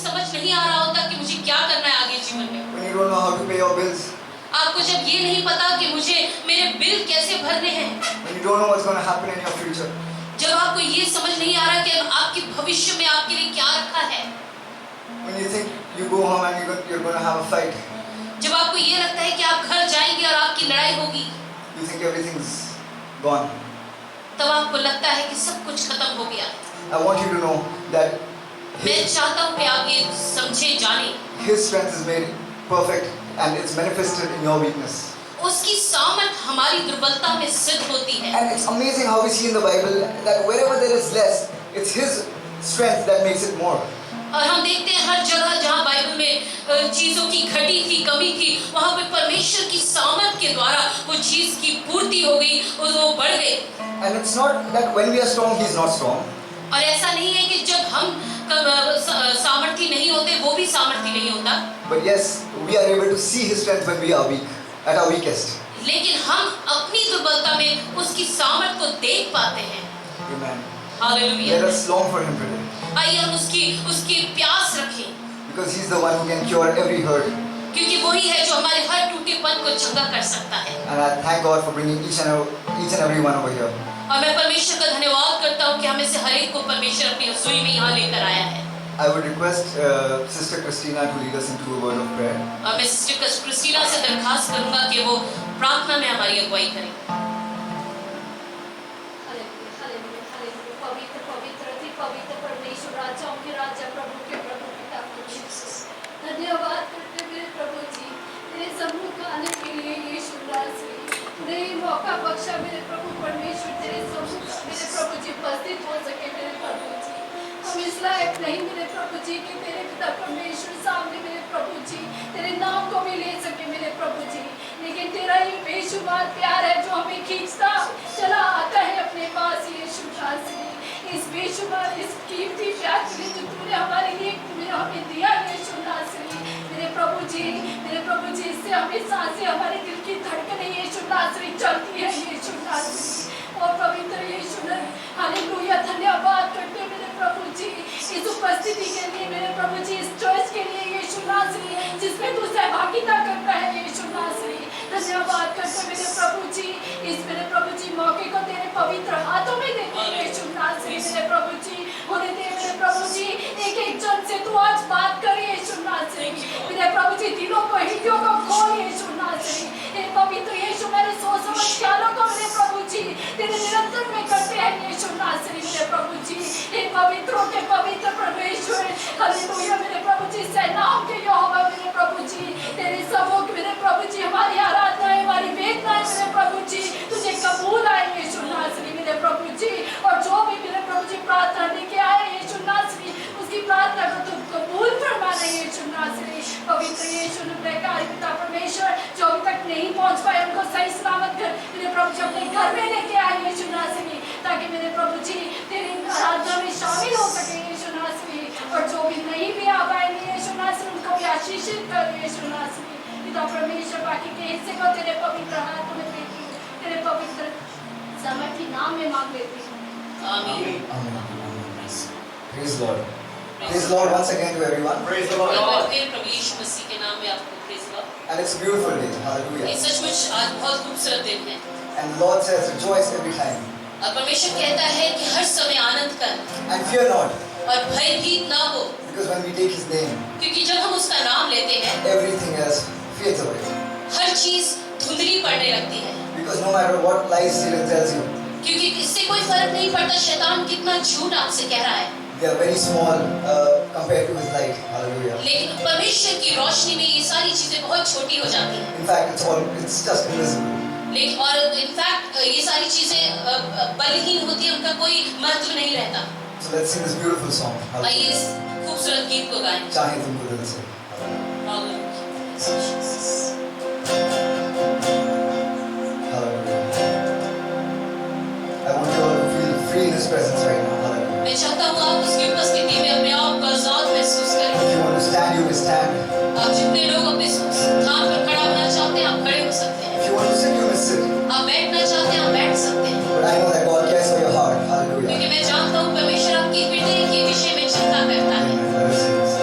समझ नहीं आ रहा होता कि मुझे क्या करना है आगे जीवन में, when you don't know how to pay your bills, आपको जब ये नहीं पता कि मुझे मेरे बिल कैसे भरने हैं, when you don't know what's going to happen in your future, जब आपको ये समझ नहीं आ रहा कि आपके भविष्य में आपके लिए क्या रखा है, when you think you go home and you're going to have a fight, जब आपको ये लगता है कि आप घर जाएंगे और आपकी लड़ाई होगी, you think everything's gone. तब आपको लगता है कि सब कुछ खत्म हो गया। I want you to know that मैं चाहता हूँ कि आप ये समझे जाने, His strength is made perfect and it's manifested in your weakness. उसकी सामर्थ हमारी दुर्बलता में सिद्ध होती है। And it's amazing how we see in the Bible that wherever there is less, it's His strength that makes it more. और हम देखते हैं हर जगह जहाँ बाइबल में चीजों की घटी थी, कमी थी, वहाँ पे परमेश्वर की सामर्थ के द्वारा वो चीज की पूर्ति हो गई और वो बढ़ गई। And it's not that when we are strong, He's not strong. और ऐसा नहीं है कि जब हम सामर्थी नहीं होते वो भी सामर्थी नहीं होता, But yes, we are able to see His strength when we are weak, at our weakest. लेकिन हम अपनी दुर्बलता में उसकी सामर्थ को देख पाते हैं। Amen. Hallelujah. Let us long for Him today. आइए हम उसकी प्यास रखें, Because He's the one who can cure every hurt. क्योंकि वही है जो हमारे हर टूटेपन को चंगा कर सकता है। And I thank God for bringing each and every one over here. और मैं परमेश्वर का धन्यवाद करता हूँ कि हमें से हर एक को परमेश्वर अपनी रसोई में यहाँ लेकर आया है। I would request Sister Christina to lead us into a word of prayer. और मैं सिस्टर क्रिस्टीना से दरखास्त करूँगा कि वो प्रार्थना में हमारी अगुवाई करें। पवित्र पवित्र अति पवित्र परमेश्वर, राजाओं के राजा, प्रभु के प्रभु, पिता के धन्यवाद करते मेरे प्रभु जी, तेरे सम्मुख आने के लिए यीशु नासरी ने मौका बख्शा मेरे प्रभु परमेश्वर, तेरे सम्मुख मेरे प्रभु जी उपस्थित हो सके मेरे प्रभु जी। हम इस लायक नहीं मेरे प्रभु जी कि तेरे पिता परमेश्वर सामने मेरे प्रभु जी तेरे नाम को भी ले सके मेरे प्रभु जी, लेकिन तेरा ही बेशुमार प्यार है जो हमें खींचता चला आता है अपने पास यीशु नासरी। इस बेशुमार इस कीमती प्यार के लिए जो तूने हमारे लिए हमें दिया यीशु नासरी मेरे प्रभु जी, इससे हमें सांसें हमारे दिल की धड़कनें यीशु नासरी चलती है यीशु नासरी। और पवित्र यीशु ने हालेलुया धन्यवाद करते मेरे प्रभु जी इस उपस्थिति के लिए मेरे प्रभु जी, इस चॉइस के लिए यीशु नासरी जिसमें तू सहभागिता करता है यीशु नासरी। धन्यवाद करते मेरे प्रभु जी, इस मेरे प्रभु जी मौके को तेरे पवित्र हाथों में देते हैं यीशु नासरी मेरे प्रभु जी। होने दे मेरे प्रभु जी, एक एक जन से तू आज बात कर यीशु नासरी मेरे प्रभु जी, दिलों को हृदयों को खोल यीशु नासरी। हे पवित्र यीशु, मेरे सोच समझ ख्यालों को मेरे प्रभु जी तेरे निरंतर में करते हैं यीशु नासरी मेरे प्रभु जी। हे पवित्रों के पवित्र परमेश्वर, हालेलुया मेरे प्रभु जी, सेनाओं के यहोवा मेरे प्रभु जी, तेरे सबों मेरे प्रभु जी हमारी आराधनाएं हमारी वेदनाएं मेरे प्रभु जी तुझे कबूल आए यीशु नासरी मेरे प्रभु जी। और जो भी मेरे प्रभु जी प्रार्थना लेके आए यीशु नासरी, उसकी प्रार्थना को तुम कबूल फरमाना यीशु नासरी। पवित्र यीशु ने कार्य पिता परमेश्वर जो अभी तक नहीं पहुंच पाए उनको सही सलामत कर मेरे प्रभु जी अपने घर में लेके आए यीशु नासरी, ताकि मेरे प्रभु जी तेरी आराधना में शामिल हो सके यीशु नासरी। और जो भी नहीं भी आ पाएंगे यीशु नासरी, उनको भी आशीषित कर यीशु नासरी। पिता परमेश्वर, बाकी के हिस्से को तेरे पवित्र हाथों में देती हूँ, तेरे पवित्र सामर्थी नाम में मांग लेती हूँ, आमीन। Praise the Lord. Praise the Lord once again to everyone. Praise the एक Lord. बार फिर प्रभु यीशु मसीह के नाम में आपको praise Lord. And it's a beautiful day. ये Hallelujah. सचमुच आज बहुत खूबसूरत दिन है And the Lord says, rejoice every time. और परमेश्वर कहता है कि हर समय आनंद कर And fear not, और भयभीत ना हो, because when we take His name, क्योंकि जब हम उसका नाम लेते हैं everything else fades away. हर चीज धुंधली पड़ने लगती है, Because no matter what lies Satan tells you, क्योंकि इससे कोई फर्क नहीं पड़ता शैतान कितना झूठ आपसे कह रहा है, they are very small compared to His light. Hallelujah. लेकिन परमेश्वर की रोशनी में ये सारी चीजें बहुत छोटी हो जाती हैं। In fact, it's just invisible. लेकिन और इनफैक्ट ये सारी चीजें बलहीन होती है, उनका कोई महत्व नहीं रहता। So let's sing this beautiful song. आइए Hallelujah. इस खूबसूरत गीत को गाएं। चाहे तुमको दिल से. Hallelujah. I want you all to feel free in His presence right now. Hallelujah. मैं चाहता हूँ आप उसकी उपस्थिति में अपने आप को आजाद महसूस करें। If you want to stand, you may stand. आप जितने लोग अपने स्थान पर खड़ा होना चाहते हैं आप खड़े हो सकते हैं, If you want to sit, you may sit. आप बैठना चाहते हैं आप बैठ सकते हैं, But I know that God cares for your heart. Hallelujah. क्योंकि मैं जानता हूँ परमेश्वर आपकी हृदय के विषय में चिंता करता है। Amen. Let us sing this.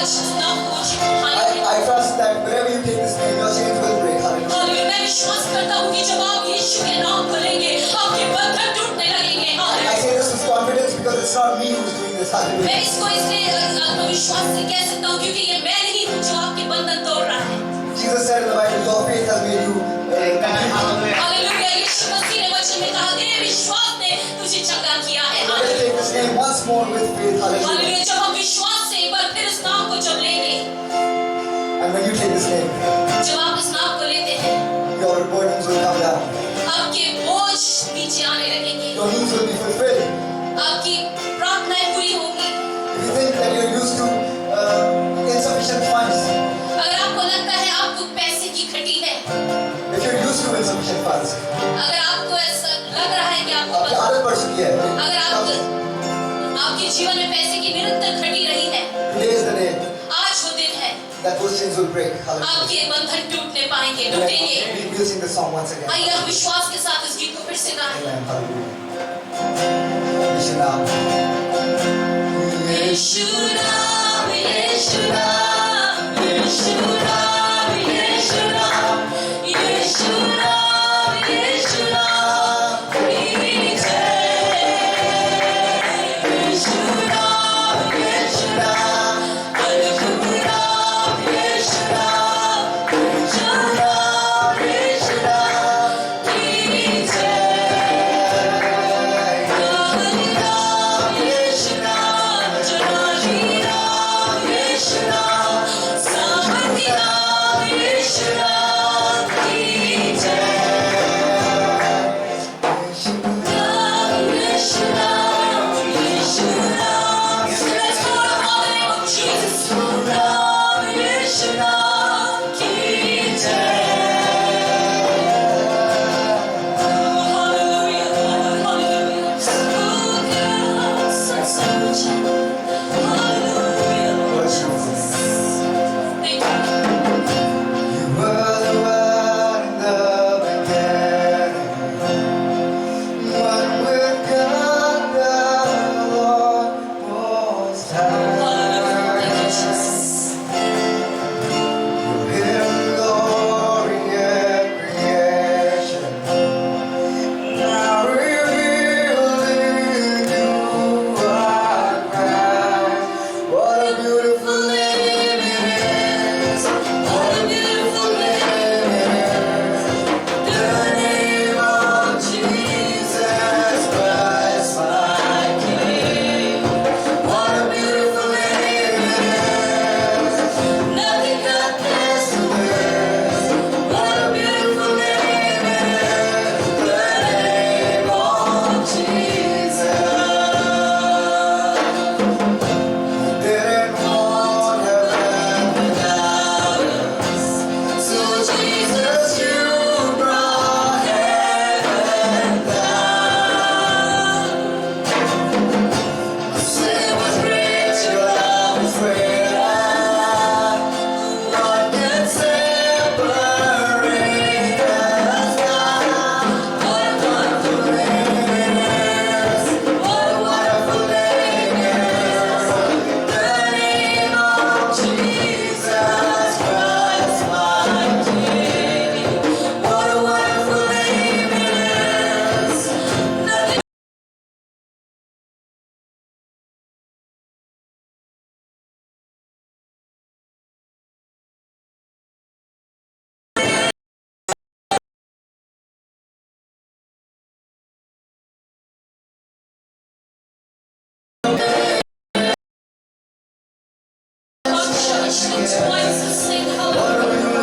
स्तंभ को ऊंची उठाएंगे। I trust that wherever you take this name, your chains will break. Hallelujah. Hallelujah, मैं विश्वास करता हूँ कि जब आप यीशु के नाम को लेंगे, आपके बंधन टूटने लगेंगे। I hallelujah. say this with confidence because it's not me who's doing this. Hallelujah. मैं इसको इसलिए आत्मविश्वास से कह सकता हूँ क्योंकि ये मैं नहीं हूँ जो आपके बंधन तोड़ रहा है। Jesus said in the Bible, your faith has made you hallelujah, यीशु मसीह ने वचन में कहा, तेरे विश्वास ने तुझे चंगा किया है। Let us take this name once more with faith. Hallelujah. Hallelujah, जब हम विश्वास से एक बार फिर इस नाम को जब लेंगे, And when you take this name, जब आप इस नाम को लेते हैं, your burdens will come down. आपके बोझ नीचे आने लगेंगे, Your needs will be fulfilled. आपकी प्रार्थनाएं पूरी होंगी। If you think that you're used to insufficient funds, अगर आपको लगता है आपको पैसे की घटी है, if you're used to insufficient funds, अगर आपको ऐसा लग रहा है कि आपको आपकी आदत पड़ चुकी है. अगर आपके जीवन में पैसे की निरंतर घटी रही है, Today is the day आज वो दिन है, that those chains will break. Hallelujah. आपके बंधन टूटने पाएंगे, टूटेंगे। We'll sing this song once again. आइए हम विश्वास के साथ इस गीत को फिर से गाएं। Amen. Hallelujah. Yeshua नाम. यीशु नाम, यीशु नाम, यीशु नाम, यीशु नाम, यीशु नाम, यीशु नाम की जय। यीशु नाम, यीशु नाम, अद्भुत नाम, यीशु नाम, यीशु नाम, यीशु नाम की जय। यीशु नाम, जुनानी नाम, यीशु नाम, सामर्थी नाम, यीशु नाम की जय। नाम, यीशु नाम, यीशु नाम। Let's call upon the name of Jesus. नाम, यीशु नाम की जय। Hallelujah, hallelujah. Thank you. You were the one in the beginning, one with God the Lord Most Hallelujah. Thank you, High. Jesus. In glory and creation, now revealed in you are Christ. What a beautiful name it is! What a beautiful name it is! The name of Jesus Christ, my King. What a beautiful name it is! Nothing compares to this. What a beautiful name it is! The name of Jesus. Didn't want heaven without us, so Jesus, you brought heaven down. Sin was great, your love was greater. What can separate us now? What a wonderful name it is! What a wonderful name it is! The name of Jesus Christ, my King. What a wonderful name it is! Nothing church that joins us sing hallelujah.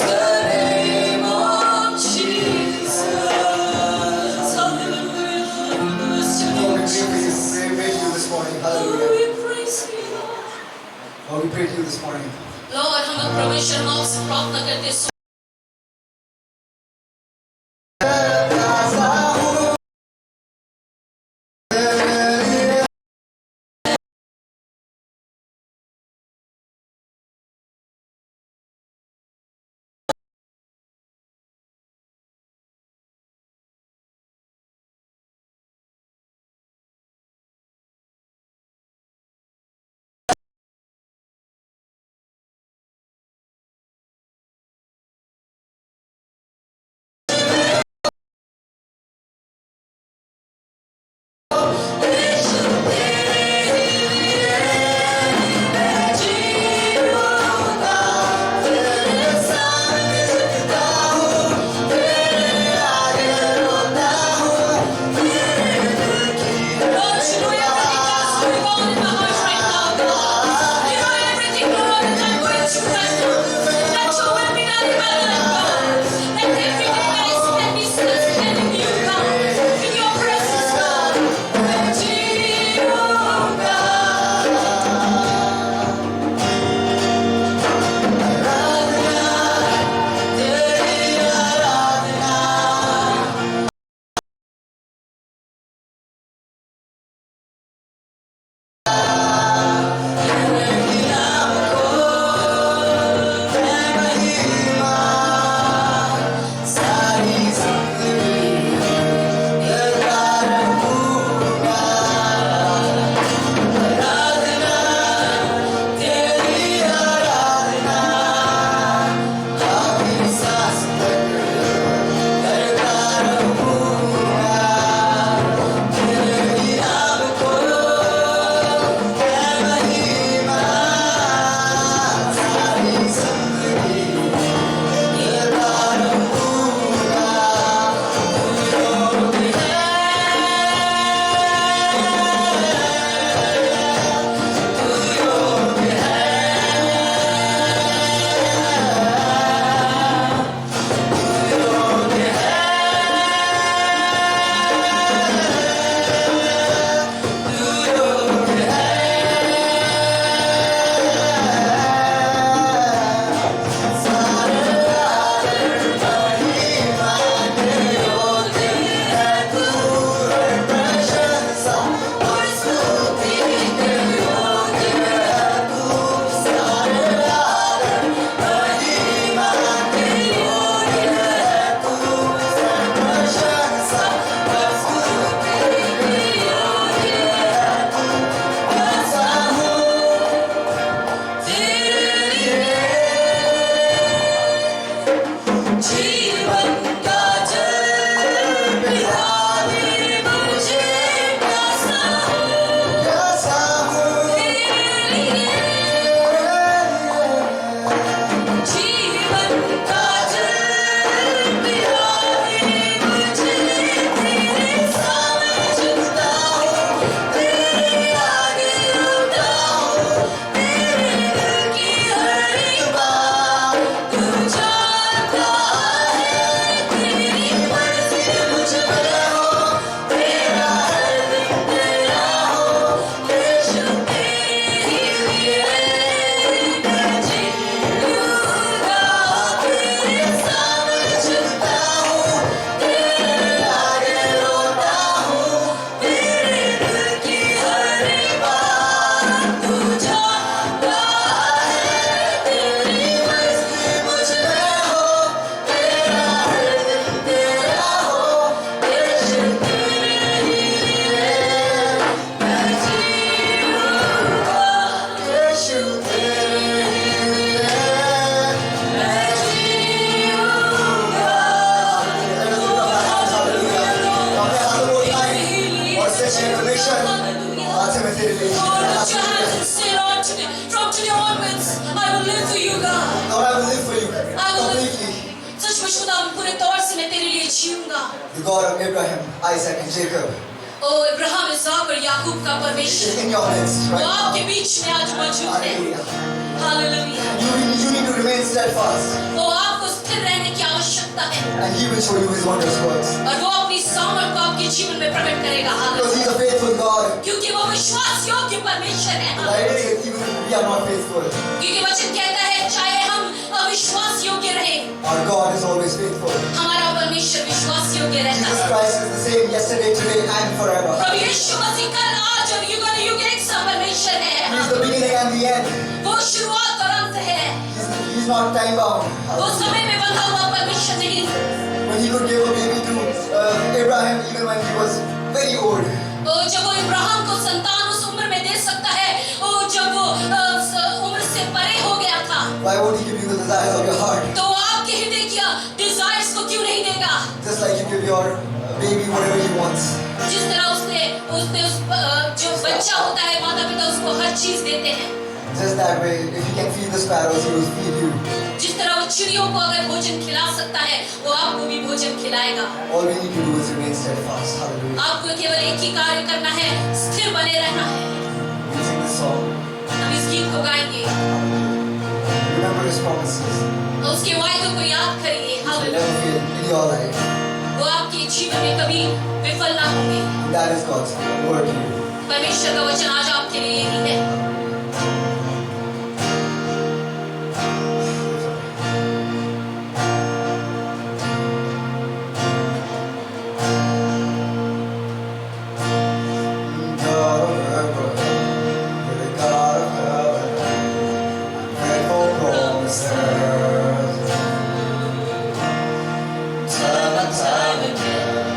The name of Jesus. Hallelujah. Bless your name, Lord, Jesus. we pray to you this morning. Lord, Hallelujah. we praise you, Lord. Lord, we pray to you this morning. Lord, हम परमेश्वर हम आपसे प्रार्थना करते हैं खुशबुदा पूरे तौर से मैं तेरे लिए जीऊंगा। The God of Abraham, Isaac, and Jacob ओ इब्राहिम, इसहाक और याकूब का is परमेश्वर in your midst वो right now. आपके बीच में आज मौजूद है। Hallelujah. Hallelujah. You need to remain steadfast, तो आपको स्थिर रहने की आवश्यकता है and He will show you His wondrous works. और वो अपनी सामर्थ को आपके जीवन में प्रकट करेगा। Because He hallelujah. is a faithful God. क्योंकि वो विश्वास योग्य परमेश्वर है। The Bible says even if we are not faithful, क्योंकि वचन कहता है चाहे हम अविश्वास योग्य रहे, our God is always faithful. हमारा परमेश्वर विश्वास योग्य रहता Jesus है। Christ is the same yesterday, today, and forever. प्रभु यीशु मसीह कल आज और युग एक सा परमेश्वर He is है। the beginning and the end. वो शुरुआत और अंत है। He's not time bound. वो समय में बंधा हुआ परमेश्वर नहीं। When He could give a baby to Abraham even when he was very old. वो जब वो इब्राहिम को संतान उस उम्र में दे सकता है, वो जब वो उम्र से परे हो गया था, Why won't He give you the desires of your heart? तो आपके हृदय की डिजायर्स को क्यों नहीं देगा? Just like you give your baby whatever he wants. जिस तरह उसने जो बच्चा होता है, माता पिता उसको हर चीज देते हैं। Just that way, if He can feed the sparrows, He will feed you. जिस तरह वो चिड़ियों को अगर भोजन खिला सकता है, वो आपको भी भोजन खिलाएगा। All we need to do is remain steadfast. Hallelujah. आपको केवल एक ही कार्य करना है, स्थिर बने रहना है। We sing this song. हम इस गीत को गाएंगे Remember His promises. और उसके वायदों को याद करिए। They hallelujah. never fail in your life. वो आपके जीवन में कभी विफल ना होंगे। That is God's word to you. परमेश्वर का वचन आज आपके लिए यही है। God of Abraham, you're the God of covenant, faithful promises. Time and time again,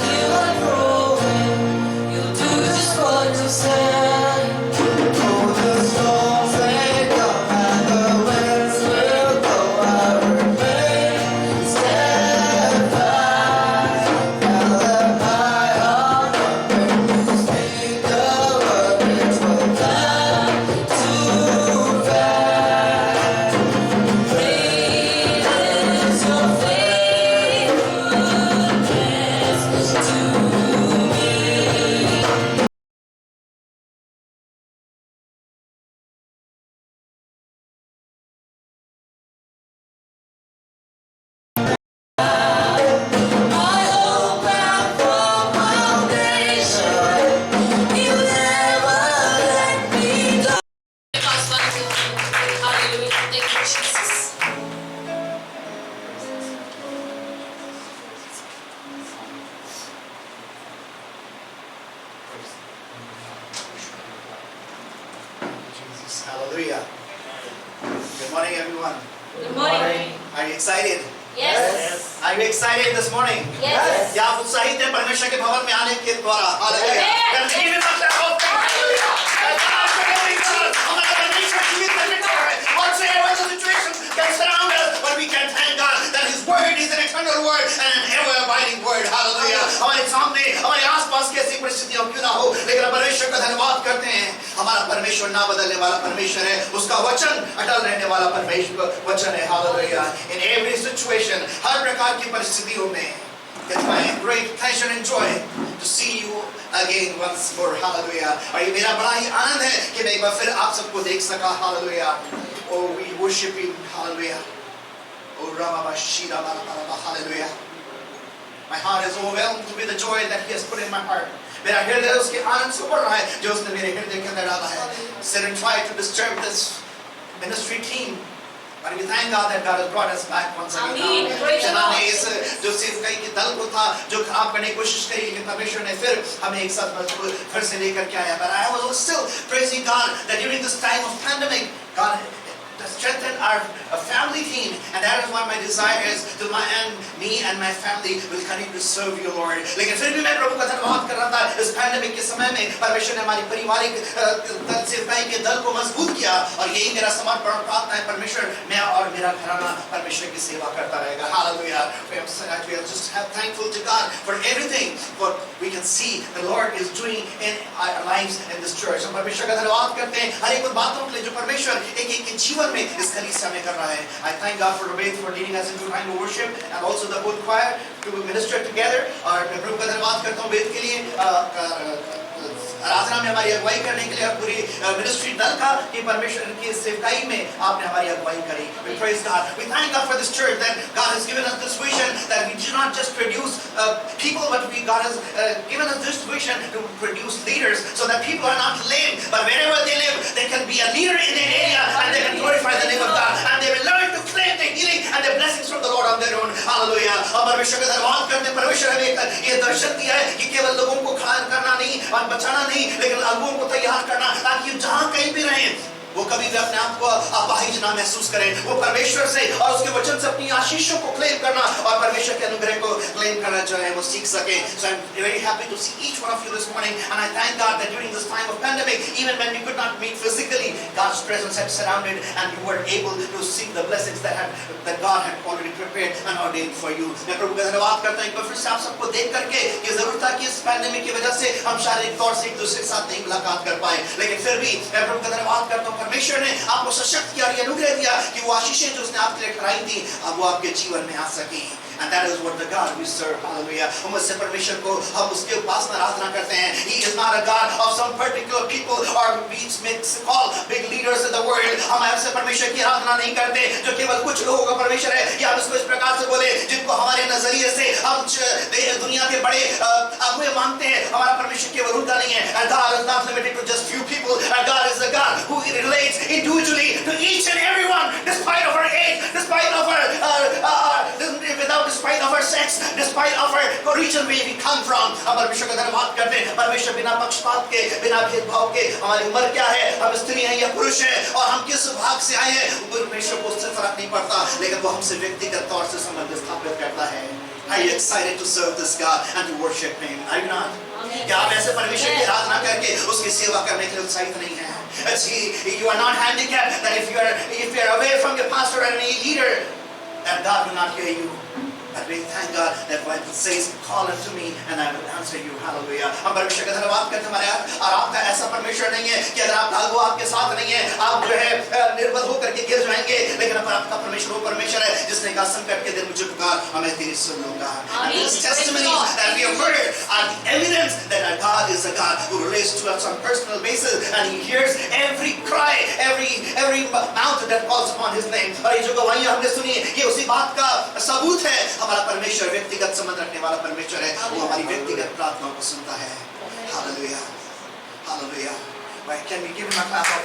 You have proven you'll do just what you said. though the storms may come and the winds will blow, I remain steadfast. And let my heart run when you speak the word, it will come to pass. Great is your faithfulness to me. My hope and firm foundation, you never let me down. Hallelujah. Thank you, Jesus. Jesus, hallelujah. Good morning, everyone. Good morning. Are you excited? Yes. Are you excited this morning? Yes. क्या आप उत्साहित हैं परमेश्वर के भवन में आने के द्वारा? Hallelujah. Amen. Can you give him a clap of thanks? Hallelujah. हमारा परमेश्वर जीवित परमेश्वर है। Whatsoever the situation can surround us, but we can thank God that His word is an eternal word and an ever-abiding word. Hallelujah. हमारे सामने, हमारे आसपास कैसी परिस्थितियां क्यों ना हो, लेकिन हम परमेश्वर का धन्यवाद करते हैं। हमारा परमेश्वर ना बदलने वाला परमेश्वर है। उसका वचन अटल रहने वाला परमेश्वर वचन है। हालेलुया। In every situation, हर प्रकार की परिस्थितियों में, it's my great pleasure and joy to see you again once more. Hallelujah. और ये मेरा बड़ा ही आनंद है कि मैं एक बार फिर आप सबको देख सका। Hallelujah. Oh, we worship you. Hallelujah. Oh, Rama Shira Bala. Hallelujah. My heart is overwhelmed with the joy that He has put in my heart. मेरा हृदय उसके आनंद से भर रहा है जो उसने मेरे हृदय के अंदर डाला है. Satan tried to disturb this ministry team, but we thank God that God has brought us back once again. Amen. Praise the शैतान ने Lord. इस जो सेवकाई के दल को था जो खराब करने की कोशिश करी, लेकिन परमेश्वर ने फिर हमें एक साथ मजबूत फिर से लेकर के आया. But I was still praising God that during this time of pandemic, God to strengthen our family team, and that is what my desire is to me and my family will continue to serve you, Lord. लेकिन फिर भी मैं प्रभु का धन्यवाद कर रहा था इस पैंडेमिक के समय में परमेश्वर ने हमारी पारिवारिक सेवकाई के दल को मजबूत किया और यही मेरा समर्पण प्रार्थना है. परमेश्वर मैं और मेरा घराना परमेश्वर की सेवा करता रहेगा. Hallelujah. We are just thankful to God for everything what we can see the Lord is doing in our lives in this church. हम परमेश्वर का धन्यवाद करते हैं हर एक उन बातों के लिए जो परमेश्वर एक एक के जीवन में इस कलीसिया में कर रहा है. I thank God for Obed for leading us into time of worship and also the whole choir to minister together. और मैं प्रभु का धन्यवाद करता हूँ Obed के लिए आराधना में हमारी अगुवाई करने के लिए और पूरी मिनिस्ट्री दल का कि परमेश्वर की सेवकाई में आपने हमारी अगुवाई करी. We praise God. We thank God for this church that God has given us this vision that we do not just produce people, but God has given us this vision to produce leaders so that people are not lame, but wherever they live, they can be a leader in their area and they can glorify the name of God and they will learn to claim the healing and the blessings from the Lord on their own. Hallelujah. और परमेश्वर का धन्यवाद करते हैं. परमेश्वर हमें ये दर्शन दिया है कि केवल लोगों को खड़ा करना नहीं और बचाना नहीं, लेकिन अगुओं को तैयार करना ताकि जहां कहीं भी रहें वो कभी भी अपने आप को अपाहिज ना महसूस करें. वो परमेश्वर से और उसके वचन से अपनी आशीषों को क्लेम करना और परमेश्वर के अनुग्रह को क्लेम करना जो है वो सीख सके. So I'm very happy to see each one of you this morning and I thank God that during this time of pandemic, even when we could not meet physically, God's presence had surrounded and you were able to see the blessings that God had already prepared and ordained for you. मैं प्रभु का धन्यवाद करता हूं एक बार फिर से आप सबको देख करके ये जरूर था कि इस पैंडेमिक की वजह से हम शारीरिक तौर से एक दूसरे के साथ नहीं मुलाकात कर पाए, लेकिन फिर भी मैं प्रभु का धन्यवाद करता हूं परमेश्वर ने आपको सशक्त किया और ये अनुग्रह दिया कि वो आशीषें जो उसने आपके लिए ठहराई थी अब वो आपके जीवन में आ सके. And that is what the God we serve. Hallelujah. हम उससे परमेश्वर को हम उसके उपासना आराधना करते हैं. He is not a God of some particular people or we call big leaders in the world. हम ऐसे परमेश्वर की आराधना नहीं करते जो केवल कुछ लोगों का परमेश्वर है या हम इसको इस प्रकार से बोले जिनको हमारे नजरिए से हम दुनिया के बड़े अगुए मानते हैं. हमारा परमेश्वर केवल उनका नहीं है. And God is not limited to just few people. And God is a God who relates individually to each and everyone despite of our age, despite of our despite of our sex, despite of our region where we come from. हम परमेश्वर का धन्यवाद करते हैं. परमेश्वर बिना पक्षपात के, बिना भेदभाव के, हमारी उम्र क्या है, हम स्त्री हैं या पुरुष हैं और हम किस भाग से आए हैं, परमेश्वर को उससे फर्क नहीं पड़ता, लेकिन वो हमसे व्यक्तिगत तौर से संबंध स्थापित करता है. Are you excited to serve this God and to worship Him? Are you not? क्या आप ऐसे परमेश्वर की आराधना करके उसकी सेवा करने के लिए उत्साहित नहीं हैं? See, you are not handicapped that if you are away from your pastor and any leader, that God will not hear you. But we thank God that when He says, call unto me and I will answer you. Hallelujah. हम परमेश्वर का धन्यवाद करते हैं हमारे और आपका ऐसा परमेश्वर नहीं है कि अगर आप भागो आपके साथ नहीं है आप जो है निर्बल होकर के गिर जाएंगे, लेकिन आपका परमेश्वर वो परमेश्वर है जिसने कहा संकट के दिन मुझे पुकार और मैं तेरी सुन लूंगा. And these testimonies that we have heard are the evidence that our God is a God who relates to us on personal basis and He hears every cry, every mouth that calls upon His name. और ये जो गवाहियां हमने सुनी ये उसी बात का सबूत है. हमारा परमेश्वर व्यक्तिगत संबंध रखने वाला परमेश्वर है. वो हमारी व्यक्तिगत प्रार्थनाओं को सुनता है. Hallelujah. Hallelujah. Right, can we give Him a clap of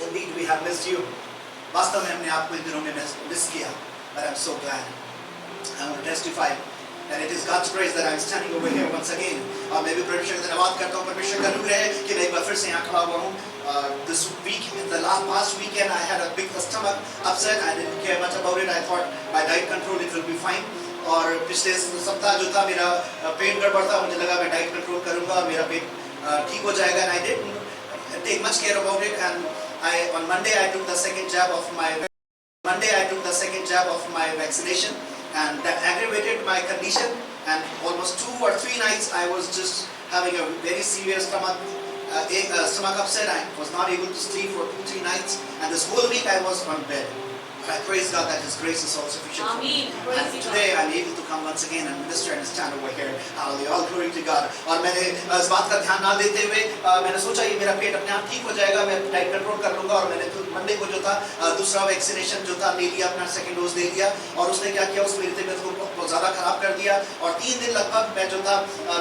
Indeed we have missed you. वास्तव में हमने आपको इन दिनों में मिस किया. But I'm so glad. I want to testify that it is God's grace that I'm standing over here once again. और मैं भी परमेश्वर का धन्यवाद करता हूँ. परमेश्वर का अनुग्रह है कि मैं एक बार फिर से यहाँ खड़ा हुआ हूँ. This week, the past weekend, I had a big stomach upset. I didn't care much about it. I thought by diet control it will be fine. और पिछले सप्ताह जो था मेरा पेट गड़बड़ था, मुझे लगा मैं डाइट कंट्रोल करूँगा और मेरा पेट ठीक हो जाएगा. And I didn't take much care about it. And on Monday I took the second jab of my vaccination, and that aggravated my condition. And almost 2 or 3 nights I was just having a very severe stomach upset. I was not able to sleep for 2-3 nights, and this whole week I was on bed. But I praise God that His grace is all sufficient for me. And today I'm able to come once again and minister and stand over here. Hallelujah. All glory to God. और मैंने इस बात का ध्यान ना देते हुए मैंने सोचा ये मेरा पेट अपने आप ठीक हो जाएगा, मैं डाइट कंट्रोल कर लूँगा. और मैंने तो मंडे को जो था दूसरा वैक्सीनेशन जो था ले लिया, अपना सेकेंड डोज ले लिया. और उसने क्या किया, उस मेरी तबीयत को बहुत ज़्यादा खराब कर दिया. और 3 दिन लगभग मैं जो था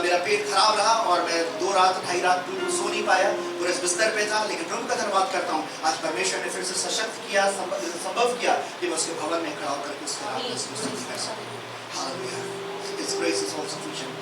मेरा पेट खराब रहा और मैं 2 रात 2.5 रात बिल्कुल सो नहीं पाया, पूरे बिस्तर पे था. लेकिन प्रभु का धन्यवाद करता हूँ, आज परमेश्वर ने फिर से सशक्त किया, संभव किया कि मैं उसके भवन में खड़ा होकर के उसके हाथ में कर सकूं. Hallelujah. His grace is all sufficient.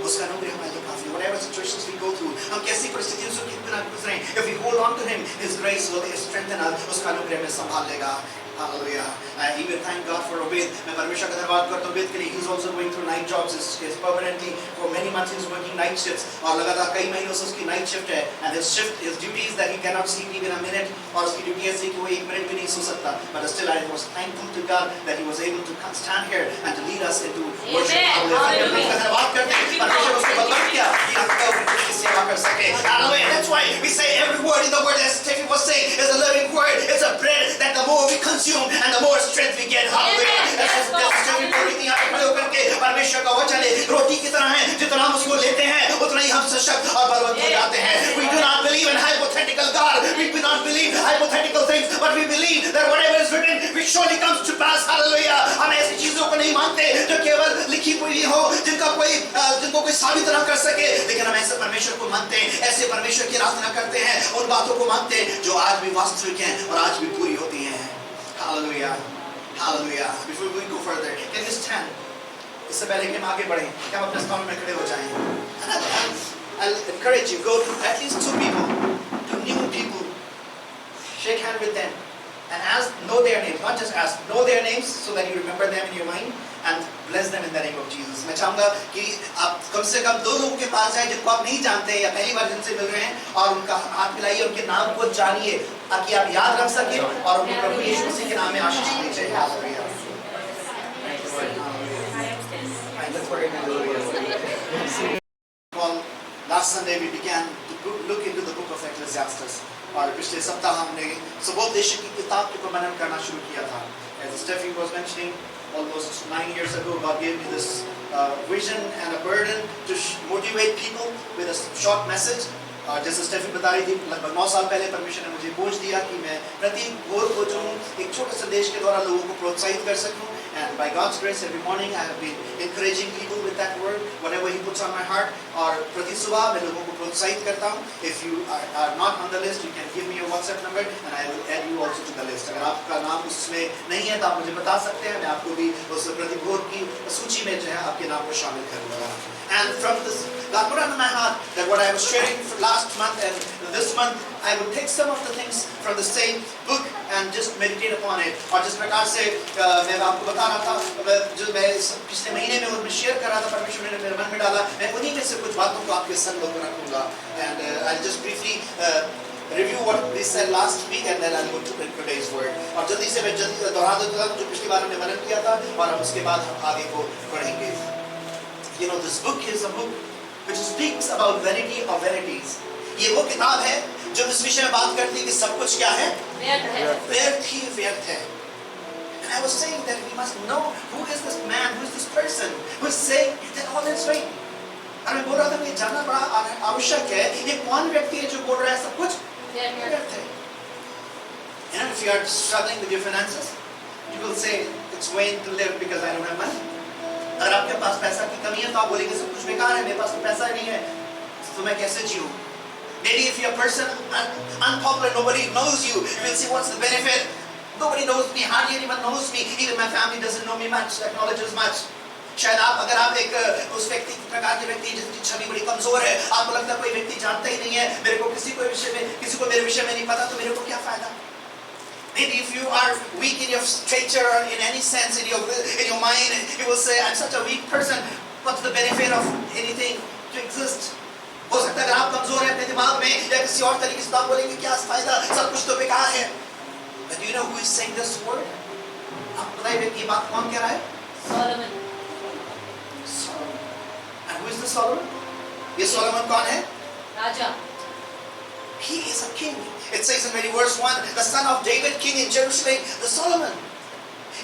उसका अनुग्रह हमारे लिए काफी. Whatever situations we go through, हम कैसी परिस्थितियों से कितना गुजरें, if we hold on to Him, His grace will strengthen us. उसका अनुग्रह में संभाल लेगा. Hallelujah. I even thank God for Obed. मैं परमेश्वर का धन्यवाद करता हूँ Obed के लिए. He's also going through night jobs. He's permanently for many months he's working night shifts. और लगातार कई महीनों से उसकी night shift है. And his duty is that he cannot sleep even a minute. और उसकी duty ऐसी कि वो 1 मिनट भी नहीं सो सकता. But still I was thankful to God that he was able to stand here and to lead us into worship. परमेश्वर का धन्यवाद करते हैं. परमेश्वर उसको बलवंत किया कि आपका उसकी सेवा कर सके. Hallelujah. why we say every word in the word, as Stephen was saying, is a living word. It's a bread that the more we consume and the more strength we get. Hallelujah. Stephen को रीति यहाँ पे खड़े होकर के परमेश्वर का वचन रोटी की तरह है, जितना हम उसको लेते हैं उतना ही हम सशक्त और बलवंत हो जाते हैं. We do not believe in hypothetical God. We do not believe hypothetical things, but we believe that whatever is written, which surely comes to pass. Hallelujah. हम ऐसी चीजों को नहीं मानते जो केवल लिखी हुई हो, जिनको कोई साबित ना कर सके, लेकिन हम ऐसे परमेश्वर को मानते हैं, ऐसे परमेश्वर की आराधना करते हैं, उन बातों को मानते हैं जो आज भी वास्तविक हैं और आज भी पूरी होती हैं. Hallelujah. Hallelujah. Before we go further, can you stand? इससे पहले कि हम आगे बढ़ें, क्या हम अपने स्थान में खड़े हो जाएं? I'll encourage you, go to at least 2 people, 2 new people, shake hand with them, and know their names, not just ask, know their names so that you remember them in your mind and bless them in the name of Jesus. मैं चाहूँगा कि आप कम से कम 2 लोगों के पास जाएं जिनको आप नहीं जानते या पहली बार जिनसे मिल रहे हैं और उनका हाथ मिलाइए, उनके नाम को जानिए ताकि आप याद रख सकें और उनको प्रभु यीशु मसीह के नाम में आशीष दीजिए. Last Sunday we began to look into the book of Ecclesiastes. और पिछले सप्ताह हमने सुबोधदेश की किताब के ऊपर मनन करना शुरू किया था. As Steffi was mentioning, almost 9 years ago, God gave me this vision and a burden to motivate people with a short message. और जैसे स्टेफी बता रही थी, लगभग 9 साल पहले परमेश्वर ने मुझे बोझ दिया कि मैं प्रति भोर को जो एक छोटे संदेश के द्वारा लोगों को प्रोत्साहित कर सकूं. And by God's grace, every morning I have been encouraging people with that word, whatever He puts on my heart. और प्रति सुबह मैं लोगों को प्रोत्साहित करता हूँ. If you are not on the list, you can give me your WhatsApp number and I will add you also to the list. अगर आपका नाम उसमें नहीं है तो आप मुझे बता सकते हैं, मैं आपको भी उस प्रति भोर की सूची में जो है आपके नाम को शामिल कर लूँगा. And from this, God put on my heart that what I was sharing for last month and this month, I would take some of the things from the same book and just meditate upon it. और जिस प्रकार से मैं आपको बता रहा था, जो मैं पिछले महीने में उनमें शेयर कर रहा था, परमेश्वर ने मेरे मन में डाला, मैं उन्हीं में से कुछ बातों को आपके संग में रखूंगा. And I'll just briefly review what we said last week and then I'll go to today's word. और जल्दी से मैं दोहरा देता हूँ जो पिछली बार हमने मनन किया था और हम उसके बाद हम आगे को बढ़ेंगे. You know, this book is a book which speaks about vanity of vanities. ये वो किताब है जो इस विषय में बात करती है कि सब कुछ क्या है? व्यर्थ ही व्यर्थ है. And I was saying that we must know who is this man, who is this person who is saying that all is right. और मैं बोल रहा था कि जानना बड़ा आवश्यक है, ये कौन व्यक्ति है जो बोल रहा है सब कुछ व्यर्थ है. And if you are struggling with your finances, you will say it's vain to live because I don't have money. अगर आपके पास पैसा की कमी है तो आप बोलेंगे सब कुछ बेकार है, मेरे पास तो पैसा ही नहीं है, तो मैं कैसे जीऊँ? Maybe if you're a person unpopular, nobody knows you, you will see what's the benefit. Nobody knows me, hardly anyone knows me, even my family doesn't know me much, acknowledges much. शायद अगर आप एक उस व्यक्ति प्रकार के व्यक्ति जिसकी छवि बड़ी कमजोर है, आपको लगता है कोई व्यक्ति जानता ही नहीं है, मेरे को किसी को मेरे विषय में नहीं पता, तो मेरे को क्या फायदा? Maybe if you are weak in your stature or in any sense in your mind, you will say, I'm such a weak person. What's the benefit of anything to exist? हो सकता है अगर आप कमजोर हैं अपने दिमाग में या किसी और तरीके से आप बोलेंगे क्या फायदा, सब कुछ तो बेकार है. But do you know who is saying this word? आप बताइए ये बात कौन कह रहा है? Solomon. And who is this Solomon? ये Solomon कौन है? राजा. He is a king. It says in very verse 1, the son of David, king in Jerusalem, the Solomon.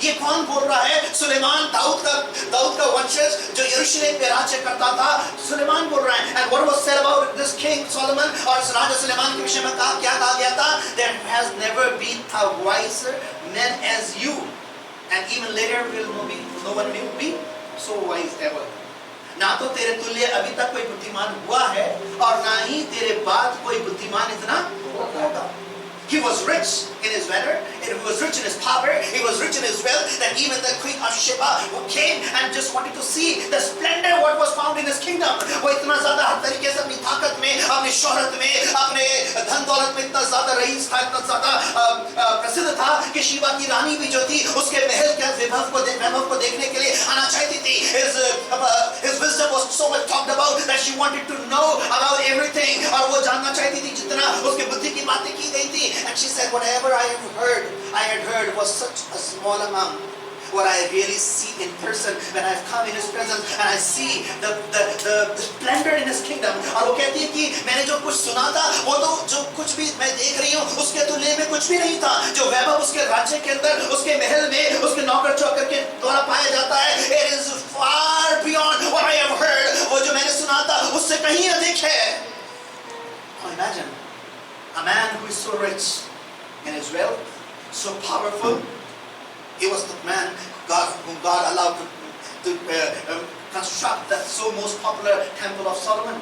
ये कौन बोल रहा है? सुलेमान, दाऊद का वंशज जो यरूशलेम पे राज्य करता था, सुलेमान बोल रहा है. And what was said about this king Solomon और इस राजा सुलेमान के विषय में क्या कहा गया था? There has never been a wiser man as you, and even later no one will be so wise ever. ना तो तेरे तुल्य अभी तक कोई बुद्धिमान हुआ है और ना ही तेरे बाद कोई बुद्धिमान इतना होगा. He was rich in his manner, he was rich in his power, he was rich in his wealth, that even the queen of Sheba who came and just wanted to see the splendor what was found in his kingdom, वो इतना ज़्यादा हर तरीके से अपनी ताकत में, अपनी शोहरत में, अपने धन दौलत में इतना ज़्यादा रईस था, इतना ज़्यादा प्रसिद्ध था कि शिवा की रानी भी जो थी उसके महल के वैभव को देखने के लिए आना चाहती थी. His wisdom was so much talked about that she wanted to know about everything, और वो जानना चाहती थी जितना उसके बुद्धि की बातें की गई थी. And she said, whatever I had heard was such a small amount. what I really see in person when I've come in His presence and I see the splendor in His kingdom. और वो कहती है कि मैंने जो कुछ सुना था वो तो जो कुछ भी मैं देख रही हूँ उसके तुलने में कुछ भी नहीं था. जो वैभव उसके राज्य के अंदर, उसके महल में, उसके नौकर चाकर के द्वारा पाया जाता है, it is far beyond what I have heard. वो जो मैंने सुना था उससे कहीं अधिक है. Now imagine a man who is so rich in his wealth, so powerful. He was the man whom God allowed to construct that so most popular temple of Solomon.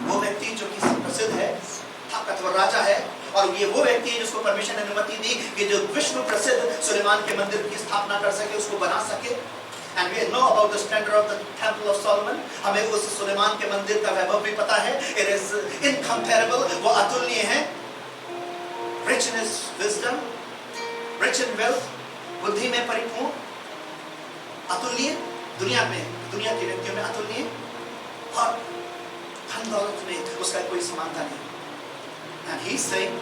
वो व्यक्ति जो कि प्रसिद्ध है, ताकतवर राजा है, और ये वो व्यक्ति है जिसको परमेश्वर ने अनुमति दी कि जो विश्व प्रसिद्ध सुलेमान के मंदिर की स्थापना कर सके, उसको बना सके. And we know about the splendor of the temple of Solomon. हमें उस सुलेमान के मंदिर का वैभव भी पता है. It is incomparable. वो अतुलनीय है. Rich in his wisdom, rich in wealth, बुद्धि में परिपूर्ण, अतुलनीय, दुनिया के व्यक्तियों में अतुलनीय, और धन दौलत में उसका कोई समानता नहीं. And he's saying,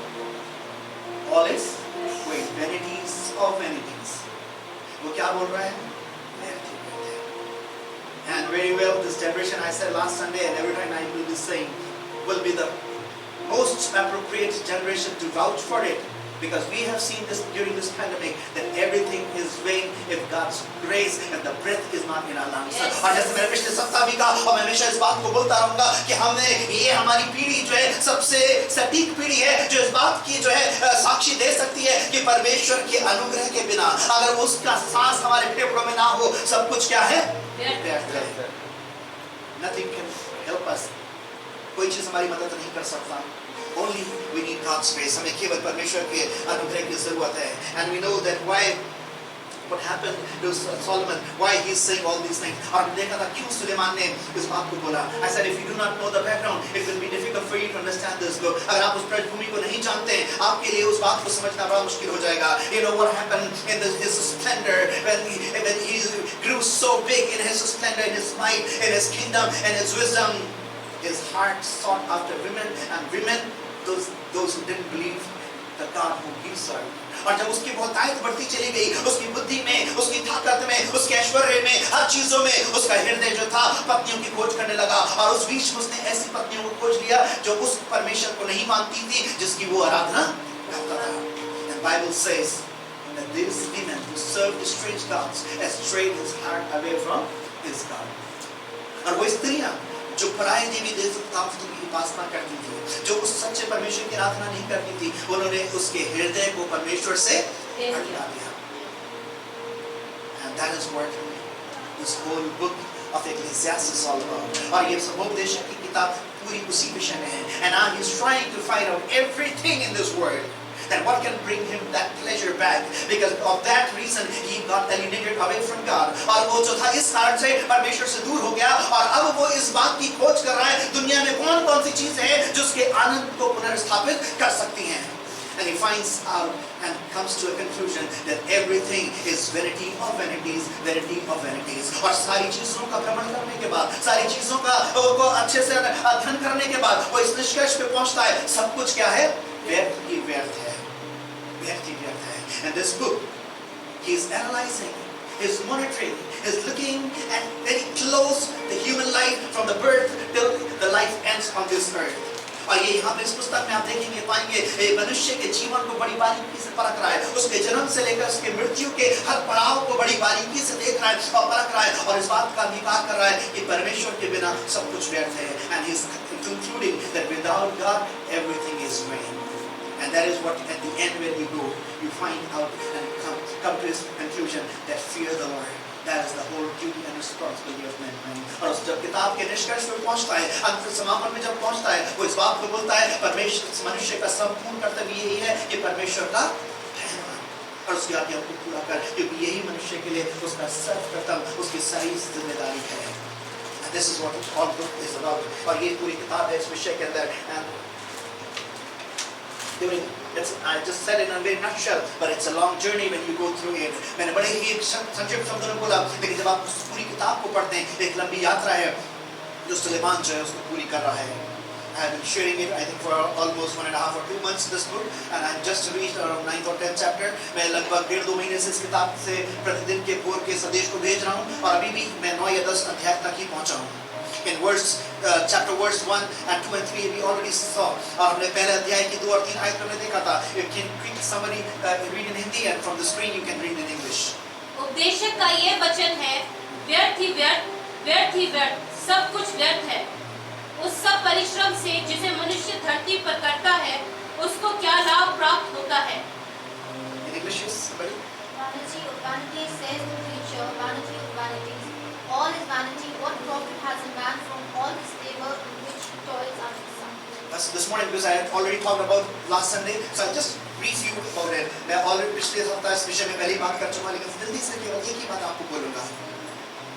all is wait, vanities of vanities. वो क्या बोल रहा है? And very well, this generation, I said last Sunday, and every time I will be saying, will be the most appropriate generation to vouch for it. Because we have seen this during this pandemic, that everything is vain if God's grace and the breath is not in our lungs. और जैसे मैंने पिछले सप्ताह भी कहा, और मैं हमेशा इस बात को बोलता रहूँगा कि हमें ये हमारी पीढ़ी जो है सबसे सटीक पीढ़ी है जो इस बात की जो है साक्षी दे सकती है कि परमेश्वर के अनुग्रह के बिना अगर उसका सांस हमारे फेफड़ों में ना हो, सब कुछ क्या है? व्यर्थ है. Nothing can help us. कोई चीज हमारी मदद नहीं कर सकता. Only we need God's grace. हमें केवल परमेश्वर के अनुग्रह की जरूरत है. And we know that why what happened to Solomon, why he's saying all these things. और हमने देखा था क्यों सुलेमान ने इस बात को बोला. I said if you do not know the background, it will be difficult for you to understand this book. अगर आप उस पृष्ठभूमि को नहीं जानते हैं, आपके लिए उस बात को समझना बड़ा मुश्किल हो जाएगा. You know what happened in his splendor when he grew so big in his splendor, in his might, in his kingdom, and his wisdom. His heart sought after women, and women, those who didn't believe the God whom he served. और जब उसकी बहुतायत बढ़ती चली गई, उसकी बुद्धि में, उसकी ताकत में, उसके ऐश्वर्य में, हर चीजों में उसका हृदय जो था पत्नियों की खोज करने लगा. और उस बीच में उसने ऐसी पत्नियों को खोज लिया जो उस परमेश्वर को नहीं मानती थी जिसकी वो आराधना करता था. And Bible says that these women who served the strange gods has strayed his heart away from his God. और वो स्त्रियां जो पराये देवी देवताओं की उपासना करती थी, जो उस सच्चे परमेश्वर की आराधना नहीं करती थी, उन्होंने उसके हृदय को परमेश्वर से हटा दिया. And that is what this whole book of Ecclesiastes is all about. और ये समुपदेशक की किताब पूरी उसी विषय में है. And now he is trying to find out everything in this world. That what can bring him that pleasure back? Because of that reason he got alienated away from God. और वो जो था इस कारण से परमेश्वर से दूर हो गया, और अब वो इस बात की खोज कर रहा है दुनिया में कौन-कौन सी चीजें हैं जो उसके आनंद को पुनर्स्थापित कर सकती हैं. And he finds out and comes to a conclusion that everything is vanity of vanities, vanity of vanities. और सारी चीजों का भ्रमण करने के बाद, सारी चीजों का को अच्छे से अध्ययन करने के बाद वो इस निष्कर्ष पे पहुंचता है सब कुछ क्या है? व्यर्थ ही व्यर्थ है. व्यर्थ ही व्यर्थ है. And this book, he is analyzing, he is monitoring, he is looking at very close the human life from the birth till the life ends on this earth. और ये यहाँ पे इस पुस्तक में आप देखेंगे पाएंगे मनुष्य के जीवन को बड़ी बारीकी से परख रहा है. उसके जन्म से लेकर उसके मृत्यु के हर पड़ाव को बड़ी बारीकी से देख रहा है और परख रहा है, और इस बात का अंगीकार कर रहा है कि परमेश्वर के बिना सब कुछ व्यर्थ है. And he is concluding that without God everything is vain. And that is what at the end when you go, you find out and come to his conclusion that fear the Lord. That is the whole duty and responsibility of mankind. और उस जब किताब के निष्कर्ष में पहुंचता है, अंत समापन में जब पहुंचता है, वो इस बात को बोलता है परमेश्वर मनुष्य का संपूर्ण कर्तव्य यही है कि परमेश्वर का भय मान और उसकी आज्ञा को पूरा कर, क्योंकि यही मनुष्य के लिए उसका सर्वप्रथम उसकी सारी जिम्मेदारी है. And this is what all book is about. और ये पूरी किताब है इस विषय के अंदर. I just said it in a very nutshell, but it's a long journey when you go through it. मैंने बड़े ही संक्षिप्त शब्दों में बोला, लेकिन जब आप पूरी किताब को पढ़ते हैं, एक लंबी यात्रा है जो सुलेमान जो है उसको पूरी कर रहा है. I have been sharing it, I think, for almost 1.5 or 2 months this book, and I just reached around 9th or 10th chapter. मैं लगभग 1.5-2 महीने से इस किताब से प्रतिदिन के भोर के संदेश को भेज रहा हूँ, और अभी भी मैं 9 या 10 अध्याय तक ही पहुँचा हूँ. In chapter verse 1 and 2 and 3 we already saw. और हमने पहले अध्याय की 2 और 3 आयत हमने देखा था. You can quick summary read in Hindi, and from the screen you can read in English. उपदेशक का ये वचन है, व्यर्थ ही व्यर्थ, व्यर्थ ही व्यर्थ, सब कुछ व्यर्थ है. उस सब परिश्रम से जिसे मनुष्य धरती पर करता है, उसको क्या लाभ प्राप्त होता है. In English, yes, somebody? Vanity of vanity, says the preacher, vanity of vanities. All is vanity. What profit has a man from all his labor in which he toils under the sun? That's this morning, because I had already talked about last Sunday, so I'll just brief you about it. मैं already पिछले हफ्ते इस विषय में पहले बात कर चुका हूँ, लेकिन जल्दी से केवल एक ही बात आपको बोलूँगा.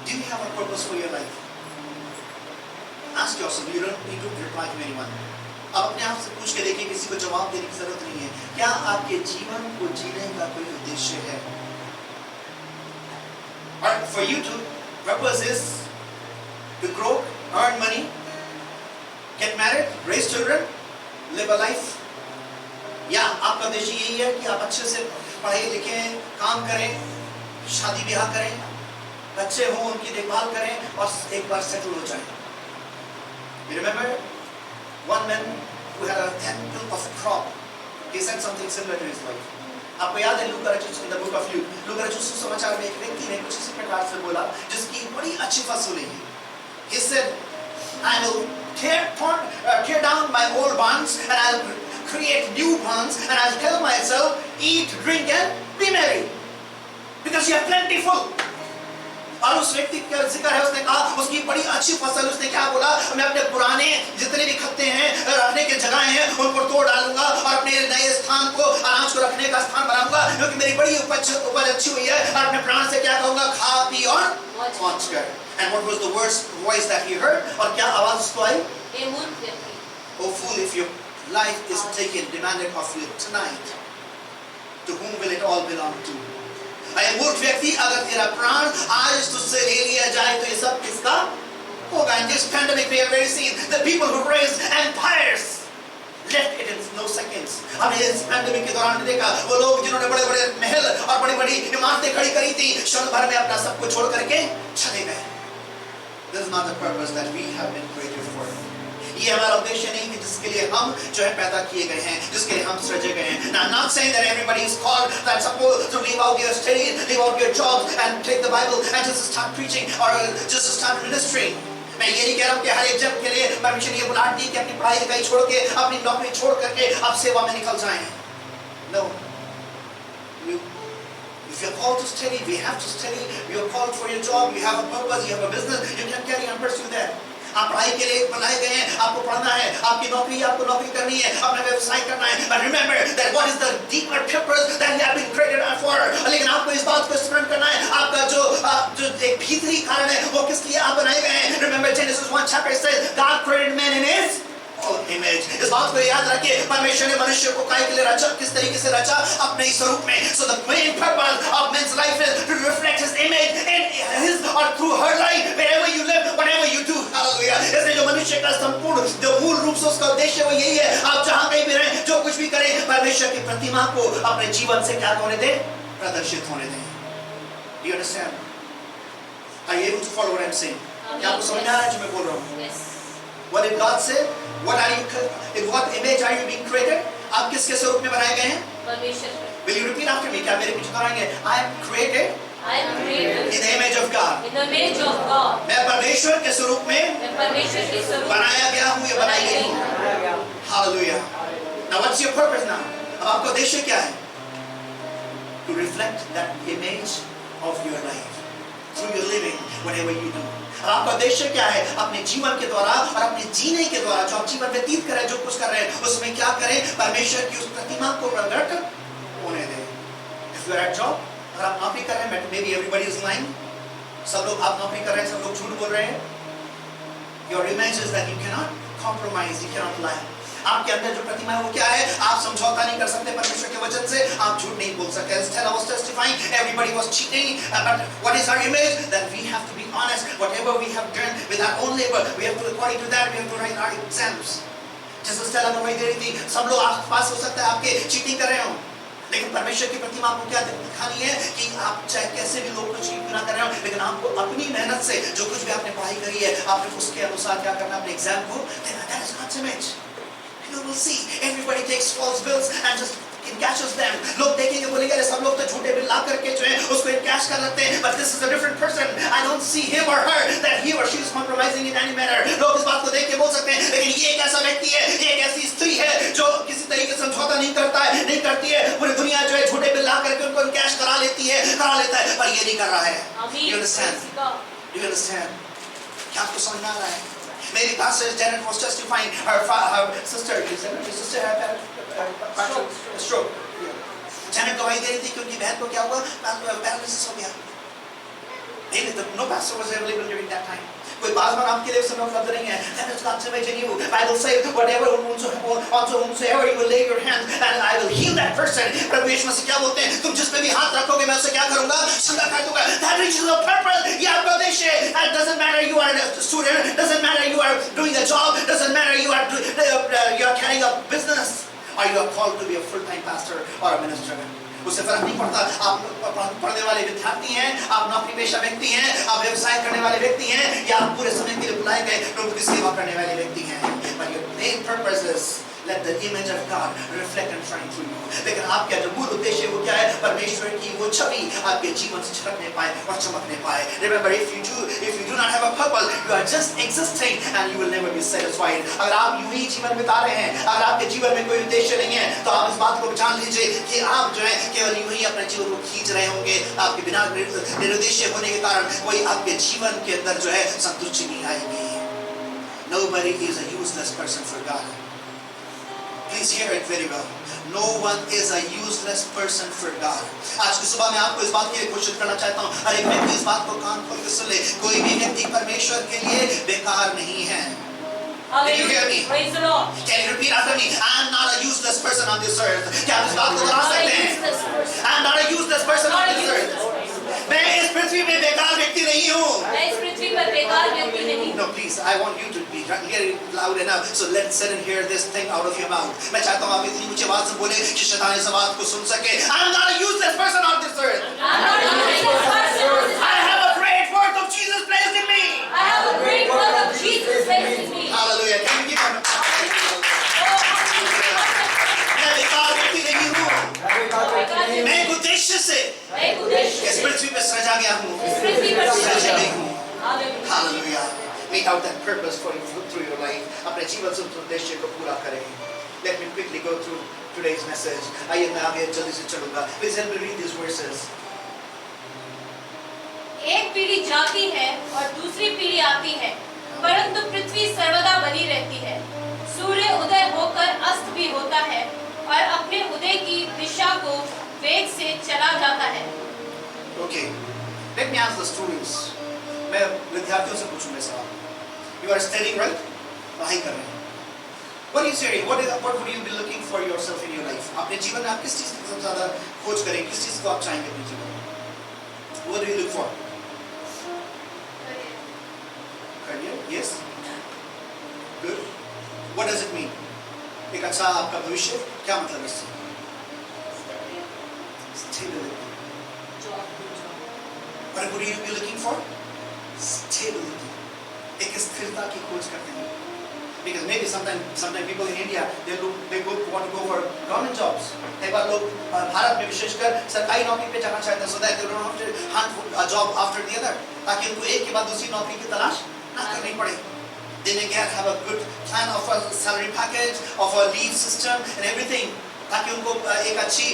Do you have a purpose for your life? Ask yourself. You don't need to reply to anyone. अब अपने आप से पूछ के देखिए, किसी को जवाब देने की जरूरत नहीं है. क्या आपके जीवन को जीने का कोई उद्देश्य है? Or for you to purpose is to grow, earn money, get married, raise children, live a life. या आपका उद्देश्य यही है कि आप अच्छे से पढ़ें लिखें, काम करें, शादी ब्याह करें, बच्चे हों, उनकी देखभाल करें और एक बार सेटल हो जाएं. You remember one man who had a tenth of a crop. He said something similar to his wife. आपको याद है लूका रचित in the book of Luke. लूका रचित सुसमाचार में एक व्यक्ति ने कुछ इसी प्रकार से बोला, जिसकी बड़ी अच्छी फसल हुई. He said, I will tear down my old barns and I'll create new barns, and I'll tell myself, eat, drink and be merry, because you are plentiful. और उस व्यक्ति का जिक्र है, उसने कहा उसकी बड़ी अच्छी फसल. उसने क्या बोला, मैं अपने पुराने जितने भी खत्ते हैं, रखने के जगह हैं, उनको तोड़ डालूंगा और अपने नए स्थान को, अनाज को रखने का स्थान बनाऊंगा, क्योंकि मेरी बड़ी उपज अच्छी हुई है. और अपने प्राण से क्या कहूंगा, खा पी और मौज कर. And what was the worst voice that he heard? और क्या आवाज उसको आई? हे मूर्ख व्यक्ति. Oh fool, if your life is taken, demanded of you tonight, to whom will it all belong to? अरे मूर्ख व्यक्ति, अगर तेरा प्राण आज तुझसे ले लिया जाए तो ये सब किसका होगा? In this pandemic we have already seen the people who raised empires left it in no seconds. हमने इस pandemic के दौरान देखा वो लोग जिन्होंने बड़े-बड़े महल और बड़ी-बड़ी इमारतें खड़ी करी थी, क्षण भर में अपना सब कुछ छोड़ करके चले गए. This is not the purpose that we have been created for. ये हमारा उद्देश्य नहीं कि जिसके लिए हम जो है पैदा किए गए हैं, जिसके लिए हम सृजे गए हैं. Now I'm not saying that everybody is called that supposed to leave out your studies, leave out your jobs and take the Bible and just start preaching or just start ministering. मैं ये नहीं कह रहा हूँ कि हर एक जन के लिए परमेश्वर ने ये बुलाहट दी कि अपनी पढ़ाई लिखाई छोड़ के, अपनी नौकरी छोड़ करके आप सेवा में निकल जाएं. No. If you're called to study, we have to study. You're called for your job, you have a purpose, you have a business, you can carry and pursue that. आप पढ़ाई के लिए बनाए गए हैं, आपको पढ़ना है, आपकी नौकरी, आपको नौकरी करनी है, अपना व्यवसाय करना है. But remember that what is the deeper purpose that you have been created for. लेकिन आपको इस बात को स्मरण करना है, आपका जो एक भीतरी कारण है, वो किस लिए आप बनाए गए हैं. Remember Genesis 1 chapter says God created man in his own image. इस बात को याद रखिए, परमेश्वर ने मनुष्य को काय के लिए रचा, किस तरीके से रचा, अपने ही स्वरूप में. So the main purpose of man's life is to reflect his image in his or through her life, wherever you live, whatever you do. Hallelujah. इसलिए जो मनुष्य का संपूर्ण जो मूल रूप से उसका उद्देश्य वो यही है, आप जहाँ कहीं भी रहें, जो कुछ भी करें, परमेश्वर की प्रतिमा को अपने जीवन से क्या होने दें, प्रदर्शित होने दें. Do you understand? Are you able to follow what I'm saying? क्या आपको समझ में आ रहा है जो मैं बोल रहा हूँ? Yes. What did God say? What are you? In what image are you being created? आप किसके स्वरूप में बनाए गए हैं? परमेश्वर का. Will you repeat after me? क्या मेरे पीछे दोहराएंगे? I am created I am created in the image of God. in the image of God. मैं परमेश्वर के स्वरूप में मैं परमेश्वर के स्वरूप बनाया गया हूँ या बनाई गई हूँ. Hallelujah. Now what's your purpose now? अब आपका उद्देश्य क्या है? To reflect that image of your life through your living, whatever you do. अब आपका उद्देश्य क्या है? अपने जीवन के द्वारा और अपने जीने के द्वारा जो आप जीवन व्यतीत कर रहे हैं, जो कुछ कर रहे हैं, उसमें क्या करें? परमेश्वर की उस प्रतिमा को प्रकट होने दें. If you are at job, अगर आप नौकरी कर रहे हैं, maybe everybody is lying. सब लोग आप नौकरी कर रहे हैं, सब लोग झूठ बोल रहे हैं. Your image is that you cannot compromise, you cannot lie. आपके अंदर जो प्रतिमा है वो क्या है? आप समझौता नहीं कर सकते परमेश्वर के वचन से, आप झूठ नहीं बोल सकते. Esther was testifying, everybody was cheating, but what is our image? That we have to be honest. Whatever we have done with our own labor, we have to, according to that, we have to write our exams. जैसे Stella गवाही दे रही थी, सब लोग आसपास हो सकता है आपके चीटिंग कर रहे हो, लेकिन परमेश्वर की प्रतिमा आपको क्या दिखानी है कि आप चाहे कैसे भी लोग कुछ क्यों ना कर रहे हो, लेकिन आपको अपनी मेहनत से जो कुछ भी आपने पढ़ाई करी है, आपने उसके अनुसार क्या करना, अपने एग्जाम को देना. That is God's image. You will see everybody takes false bills and just encashes them. लोग देखेंगे बोलेंगे अरे सब लोग तो झूठे बिल ला करके जो है उसको encash कर लेते हैं, but this is a different person. I don't see him or her that he or she is compromising in any manner. लोग इस बात को देख के बोल सकते हैं, लेकिन ये एक ऐसा व्यक्ति है, ये एक ऐसी स्त्री है जो किसी तरीके से समझौता नहीं करता है, नहीं करती है. पूरी दुनिया जो है झूठे बिल ला करके उनको encash करा लेता है, पर ये नहीं कर रहा है. You understand? Do you understand? क्या आपको समझ में आ रहा है? Maybe Pastor Janet was testifying her sister, his sister had a stroke. Janet गवाही दे रही थी कि उनकी बहन को क्या हुआ, पैरालिसिस हो गया. Maybe no pastor was available during that time. कोई बात आपके लिए समय उपलब्ध नहीं है. That is God's image in you. Bible says whatever onto whomsoever you will lay your hands and I will heal that person. प्रभु यीशु मसीह क्या बोलते हैं, तुम जिस पे भी हाथ रखोगे मैं उसे क्या करूंगा, चंगा कर दूंगा. That reaches a purpose. ये आपका उद्देश्य है. It doesn't matter you are a student, doesn't matter you are doing a job, doesn't matter you are carrying a business or you are called to be a full-time pastor or a minister. उससे फर्क नहीं पड़ता आप पढ़ने वाले विद्यार्थी हैं, आप नौकरी पेशा व्यक्ति हैं, आप व्यवसाय करने वाले व्यक्ति हैं, या आप पूरे समय के लिए बुलाए गए प्रभु की सेवा करने वाले व्यक्ति हैं. But your main purpose is let the image of God reflect and shine through you. लेकिन आपका जो मूल उद्देश्य वो क्या है, परमेश्वर की वो छवि आपके जीवन से झलकने पाए और चमकने पाए. Remember, if you do not have a purpose, you are just existing and you will never be satisfied. अगर आप यूं ही जीवन बिता रहे हैं, अगर आपके जीवन में कोई उद्देश्य नहीं है, तो आप इस बात को जान लीजिए कि आप जो है केवल यूं ही अपने जीवन को खींच रहे होंगे. आपके बिना निरुद्देश्य होने के कारण कोई आपके जीवन के अंदर जो है संतुष्टि नहीं आएगी. Nobody is a useless person for God. Please hear it very well. No one is a useless person for God. आज की सुबह मैं आपको इस बात के लिए घोषित करना चाहता हूँ, हर एक व्यक्ति इस बात को कान खोल के सुन ले, कोई भी व्यक्ति परमेश्वर के लिए बेकार नहीं है. Can you hear me? Praise the Lord. Can you repeat after me? I am not a useless person on this earth. क्या आप इस बात को दोहरा सकते हैं? I am not a useless person on this earth. मैं इस पृथ्वी में बेकार व्यक्ति नहीं हूँ. मैं इस पृथ्वी पर बेकार व्यक्ति नहीं. No, please, I want you to be loud enough. So let's sit and hear this thing out of your mouth. मैं चाहता हूँ आप इतनी ऊंची आवाज से बोले कि शैतान इस बात को सुन सके. I am not a useless person on this earth. I'm not a useless person. I have a great work of Jesus placed in me. I have a great work of Jesus placed in me. Hallelujah. Can we give him मैं बेकार व्यक्ति नहीं हूँ. मैं एक उद्देश्य से इस पृथ्वी पर सजा गया हूँ. सजा गई हूँ. Hallelujah. Meet out that purpose for you through your life. अपने जीवन से उस उद्देश्य को पूरा करें. Let me quickly go through today's message. आइए मैं आगे जल्दी से चलूँगा. Please help me read these verses. एक पीढ़ी जाती है और दूसरी पीढ़ी आती है, परंतु पृथ्वी सर्वदा बनी रहती है. सूर्य उदय होकर अस्त भी होता है और अपने उदय की दिशा को वेग से चला जाता है. Okay. Let me ask the students. मैं विद्यार्थियों से पूछूंगा सवाल. You are studying, right? पढ़ाई कर रहे हैं. What are you studying? What would you be looking for yourself in your life? अपने जीवन में आप किस चीज की सबसे ज़्यादा खोज करेंगे? किस चीज को आप चाहेंगे अपने जीवन में? What do you look for? Career? Yes. Good. What does it mean? एक अच्छा आपका भविष्य क्या मतलब इससे? Stability. What would you be looking for? Stability. एक स्थिरता की खोज करते हैं. Because maybe sometimes people in India they want to go for government jobs. कई बार लोग भारत में विशेषकर सरकारी नौकरी पे जाना चाहते हैं so that they don't have to hunt a job after the other. ताकि उनको एक के बाद दूसरी नौकरी की तलाश ना करनी पड़े. They may have a good plan of a salary package, of a leave system and everything. ताकि उनको एक अच्छी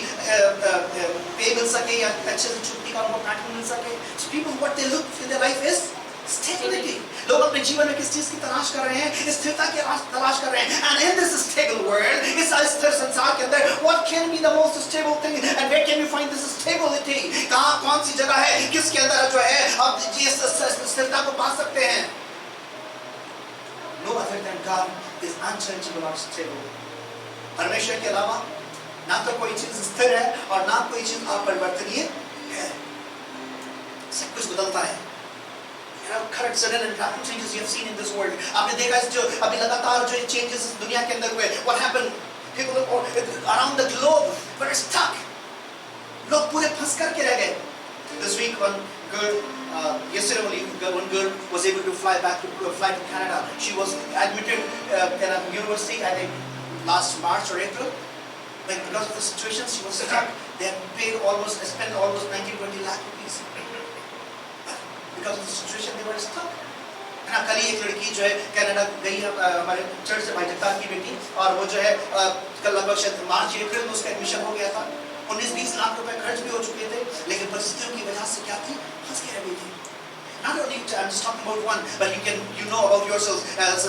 पे मिल सके या अच्छे से छुट्टी का उनको पैटर्न मिल सके. So people what they look in their life is stability. लोग अपने जीवन में किस चीज की तलाश कर रहे हैं? स्थिरता की तलाश कर रहे हैं. And in this stable world, इस अस्थिर संसार के अंदर, what can be the most stable thing? And where can you find this stability? कहाँ कौन सी जगह है? किसके अंदर जो है आप इस स्थिरता को पा सकते हैं? No other than God is unchangeable or stable. परमेश्वर के अलावा ना तो कोई चीज स्थिर है और ना कोई चीज अपरिवर्तनीय है. सब कुछ बदलता है. current sudden and rapid changes you have seen in this world. आपने देखा है जो अभी लगातार जो changes दुनिया के अंदर हुए. What happened? People around the globe were stuck. लोग पूरे फंस करके रह गए. This week one girl, yesterday only, one girl was able to fly to Canada. She was admitted in a university, I think last March or April. But because of the situation, she was stuck. They had spent almost 19-20 lakh rupees. Because of the situation, they were stuck. ना कल ही एक लड़की जो है Canada गई हमारे church से भाई जगतार की बेटी और वो जो है कल लगभग शायद मार्च अप्रैल में उसका एडमिशन हो गया था 19-20 लाख रुपए खर्च भी हो चुके थे लेकिन परिस्थितियों की वजह से क्या थी फंस के रह गई थी. Not only I'm just talking about one, but you know about yourselves as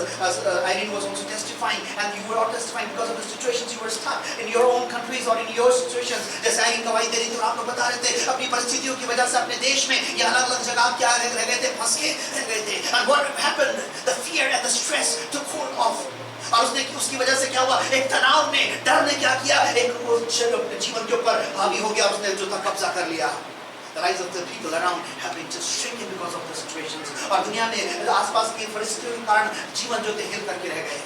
Irene was also testifying, and you were all testifying because of the situations you were stuck in your own countries or in your situations. जैसे Irene गवाही दे रही थी और आप लोग बता रहे थे अपनी परिस्थितियों की वजह से अपने देश में या अलग-अलग जगह क्या रह गए थे फंस के रह गए थे. And what happened? The fear and the stress took hold of. और उसकी वजह से क्या हुआ एक तनाव ने डर ने क्या किया एक जीवन के ऊपर हावी हो गया उसने जो था कब्जा कर लिया. The lives of the people around have been just shrinking because of the situations. और दुनिया में आसपास की परिस्थितियों के कारण जीवन जो थे हिल करके रह गए.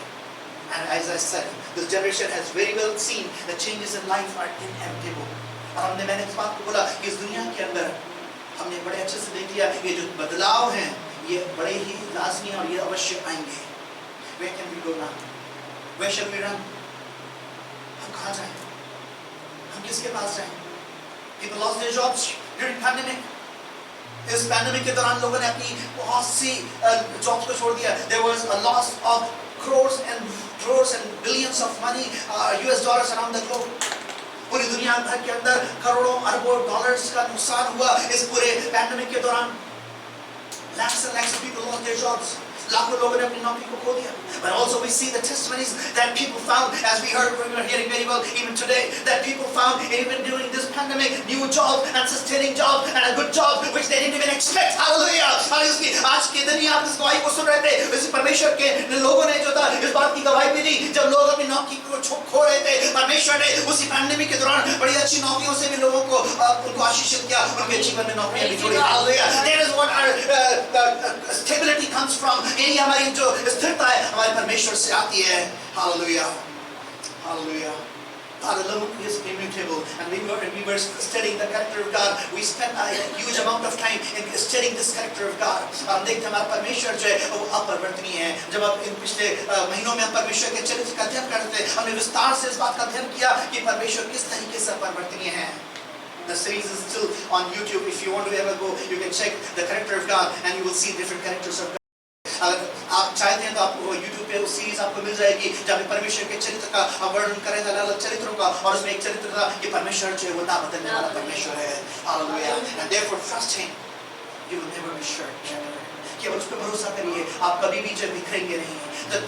And as I said, this generation has very well seen the changes in life are inevitable. और मैंने इस बात को बोला कि इस दुनिया के अंदर हमने बड़े अच्छे से देख लिया ये जो बदलाव हैं ये बड़े ही लाजमी और ये अवश्य आएंगे. Where can we go now? Where shall we run? हम कहाँ जाएं? हम किसके पास जाएं? People lost their jobs during pandemic. इस पैंडेमिक के दौरान लोगों ने अपनी बहुत सी जॉब्स को छोड़ दिया. There was a loss of crores and billions of money, US dollars around the globe. पूरी दुनिया भर के अंदर करोड़ों अरबों डॉलर्स का नुकसान हुआ इस पूरे पैंडेमिक के दौरान. Lakhs and lakhs of people lost their jobs. लाखों लोगों ने अपनी नौकरी को खो दिया. But also we see the testimonies that people found, as we heard, we were hearing very well even today, that people found even during this pandemic new jobs and sustaining jobs and a good job which they didn't even expect. Hallelujah! आज के दिन ही आप इस गवाही को सुन रहे थे. इस परमेश्वर के लोगों ने जो था इस बात की गवाही भी दी जब लोग अपनी नौकरी को खो रहे थे. परमेश्वर ने उसी पैंडेमिक के दौरान बड़ी अच्छी नौकरियों से भी लोगों को उनको आशीषित किया. उनके जीवन में नौकरियां भी जुड़ी. Hallelujah! That is what our stability comes from. यही हमारी जो स्थिरता है हमारे परमेश्वर से आती है. Hallelujah, hallelujah. God alone is immutable, and we were studying the character of God. We spent a huge amount of time in studying this character of God. हम देखते हैं हमारा परमेश्वर जो है वो अपरिवर्तनीय है. जब आप इन पिछले महीनों में हम परमेश्वर के चरित्र का अध्ययन करते हैं हमने विस्तार से इस बात का अध्ययन किया कि परमेश्वर किस तरीके से अपरिवर्तनीय है. The series is still on YouTube. If you want to ever go, you can check the character of God, and you will see different characters of God. अगर आप चाहते हैं तो आपको YouTube पे उस सीरीज आपको मिल जाएगी जहाँ पे परमेश्वर के चरित्र का वर्णन करें अलग-अलग चरित्रों का और उसमें एक चरित्र था कि परमेश्वर जो है वो ना बदलने वाला परमेश्वर है. Hallelujah. And therefore trust Him. You will never be sure. केवल उस पर भरोसा करिए आप कभी भी जो बिखरेंगे नहीं.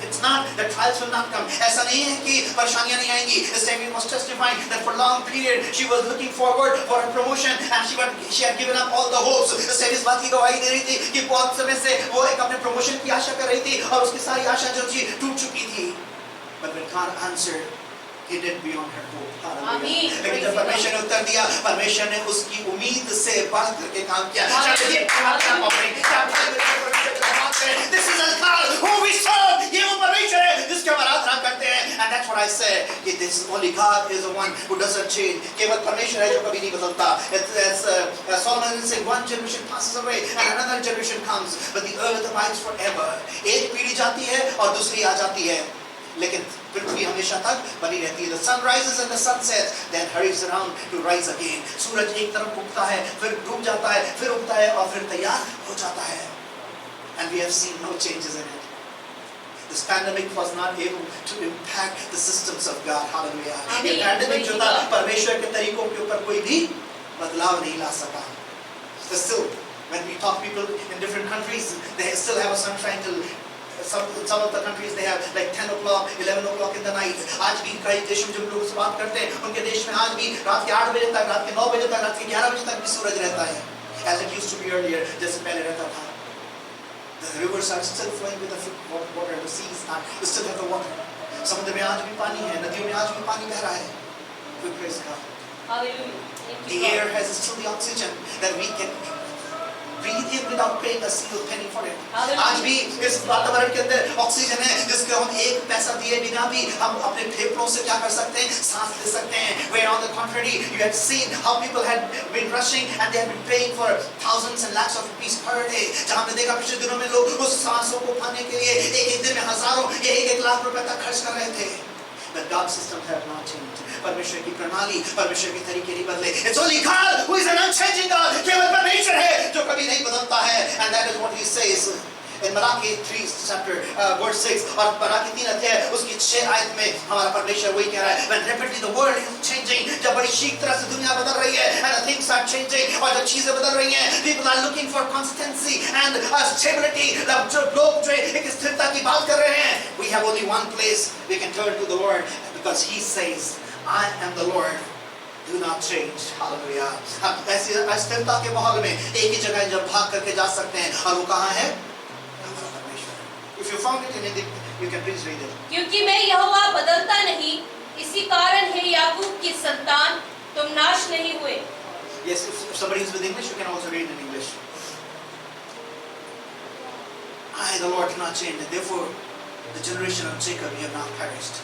It's not that trials will not come. ऐसा नहीं है कि परेशानियां नहीं आएंगी. This time we must testify that for long period she was looking forward for a promotion and she had given up all the hopes. इस time इस बात की गवाही दे रही थी कि बहुत समय से वो एक अपने प्रमोशन की आशा कर रही थी और उसकी सारी आशा जो थी टूट चुकी थी. But when God answered, He did beyond her hope. Hallelujah. लेकिन जब परमेश्वर ने उत्तर दिया परमेश्वर ने उसकी उम्मीद से बढ़ करके काम किया. This is a God who we serve. ये वो परमेश्वर है जिसकी हम आराधना करते हैं. And that's what I said. कि this only God is the one who doesn't change. केवल परमेश्वर है जो कभी नहीं बदलता. As Solomon is saying, one generation passes away and another generation comes, but the earth abides forever. एक पीढ़ी जाती है और दूसरी आ जाती है लेकिन पृथ्वी हमेशा तक बनी रहती है. The sun rises and the sun sets, then hurries around to rise again. सूरज एक तरफ उगता है फिर डूब जाता है फिर उगता है और फिर तैयार हो जाता है. And we have seen no changes in it. This pandemic was not able to impact the systems of God. Hallelujah. ये pandemic जो था परमेश्वर के तरीकों के ऊपर कोई भी बदलाव नहीं ला सका. Still, when we talk to people in different countries, they still have a sunshine till some of the countries they have like 10 o'clock, 11 o'clock in the night. आज भी कई देशों में जब लोग से बात करते हैं उनके देश में आज भी रात के 8 बजे तक, रात के 9 बजे तक, रात के 11 बजे तक भी सूरज रहता है. As it used to be earlier, जैसे पहले रहता था. The rivers are still flowing with the water. The seas are still have the water. समुद्र में आज भी पानी है, नदियों में आज भी पानी बह रहा है. We praise God. Hallelujah. The air has still the oxygen that we can breathe in without paying a single penny for it. Hallelujah. आज भी इस वातावरण के अंदर ऑक्सीजन है जिसको हम एक पैसा दिए बिना भी हम अपने फेफड़ों से क्या कर सकते हैं, सांस ले सकते हैं. Where on the contrary you had seen how people had been rushing and they had been paying for thousands and lakhs of rupees per day. जहाँ हमने देखा पिछले दिनों में लोग उस सांसों को पाने के लिए एक दिन में हजारों या एक लाख रुपए तक खर्च कर रहे थे. But God's systems have not changed. परमेश्वर की प्रणाली, परमेश्वर के तरीके नहीं बदले. It's only God who is an unchanging God. केवल परमेश्वर है जो कभी नहीं बदलता है. And that is what He says in Malachi 3 chapter verse 6 और मलाकी 3 अध्याय उसकी 6 आयत में हमारा परमेश्वर वही कह रहा है. When rapidly the world is changing, जब बड़ी शीघ्र तरह से दुनिया बदल रही है and the things are changing और जब चीजें बदल रही हैं, people are looking for consistency and stability. जो लोग जो एक स्थिरता की बात कर रहे हैं, we have only one place we can turn to the Lord because He says, I am the Lord. Do not change. Hallelujah. हम ऐसी अस्थिरता के माहौल में एक ही जगह जब भाग करके जा सकते हैं और वो कहाँ है? If you found it in Hindi, you can please read it. क्योंकि मैं यहोवा बदलता नहीं, इसी कारण है याकूब की संतान तुम नाश नहीं हुए. Yes, if somebody is with English, you can also read in English. I, the Lord, do not change, and therefore the generation of Jacob you have not perished.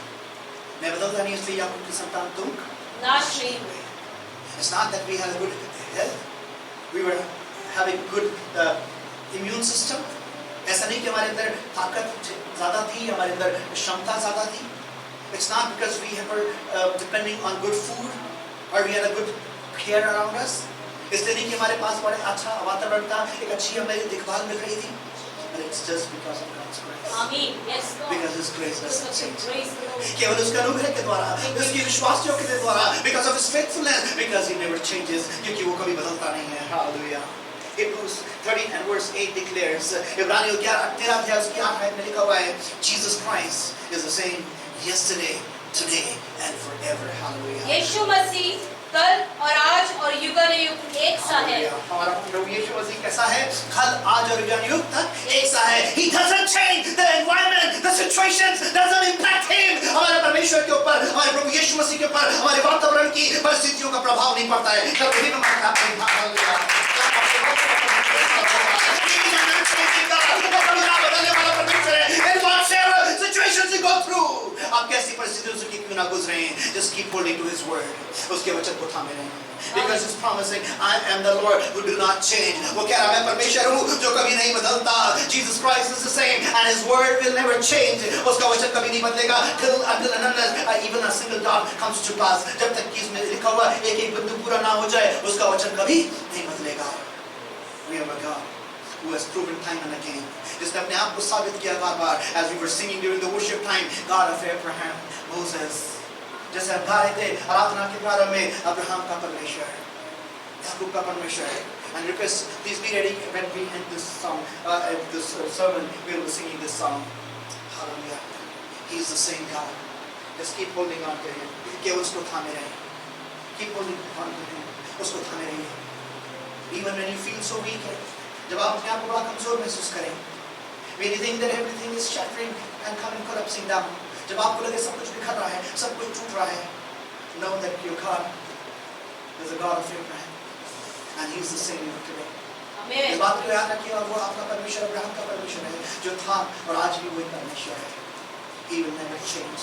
मैं बदलता नहीं इसलिए याकूब की संतान तुम नाश नहीं हुए. It's not that we had a good health. We were having good immune system. ऐसा नहीं कि हमारे अंदर ताकत ज़्यादा थी, हमारे अंदर क्षमता ज़्यादा थी. It's not because we were depending on good food or we had a good care around us. इसलिए नहीं कि हमारे पास बड़े अच्छा वातावरण था, एक अच्छी हमें देखभाल मिल रही थी. But it's just because of God's grace. आमीन. Yes, Lord. Because His grace doesn't change. Praise the Lord. केवल उसका अनुग्रह के द्वारा, उसकी विश्वासियों के द्वारा, because of His faithfulness, because He never changes, क्योंकि वो कभी बदलता नहीं है. Hallelujah. Hebrews 13 and verse 8 declares, इब्रानियों 13 अध्याय उसकी 8 आयत में लिखा हुआ है, Jesus Christ is the same yesterday, today and forever. Hallelujah. यीशु मसीह कल और आज और युगानुयुग एक सा है. हमारा प्रभु यीशु मसीह कैसा है? कल, आज और युगानुयुग तक एक सा है. He doesn't change. The environment, the situations doesn't impact Him. हमारे परमेश्वर के ऊपर, हमारे प्रभु यीशु मसीह के ऊपर, हमारे वातावरण की परिस्थितियों का प्रभाव नहीं पड़ता है. कभी भी हमारा situations you go through, आप कैसी परिस्थितियों से क्यों ना गुजरे हैं, just keep holding to His word. उसके वचन को थामे रहें. Because He's promising, I am the Lord who do not change. वो कह रहा है मैं परमेश्वर हूँ जो कभी नहीं बदलता. Jesus Christ is the same and His word will never change. उसका वचन कभी नहीं बदलेगा till until and unless even a single dot comes to pass. जब तक कि इसमें लिखा हुआ एक एक बिंदु पूरा ना हो जाए, उसका वचन कभी नहीं बदलेगा. We have a God who has proven time and again. जिसने अपने आप को साबित किया बार-बार. As we were singing during the worship time, God of Abraham, Moses. जैसे हम गा रहे थे आराधना के प्रारंभ में, अब्राहम का परमेश्वर, याकूब का परमेश्वर. And request, please be ready when we end this song, this sermon. We will be singing this song. Hallelujah. He is the same God. Just keep holding on to Him. केवल उसको थामे रहें. Keep holding on to Him. उसको थामे रहिए. Even when you feel so weak, जब आप अपने आप को बड़ा कमजोर महसूस करें, when you think that everything is shattering and coming collapsing down, जब आपको लगे सब कुछ बिखर रहा है, सब कुछ टूट रहा है, know that your God is a God of Abraham and He is the same today. Amen. इस बात को याद रखिए और वो आपका परमेश्वर अब्राहम का परमेश्वर है जो था और आज भी वही परमेश्वर है. He will never change.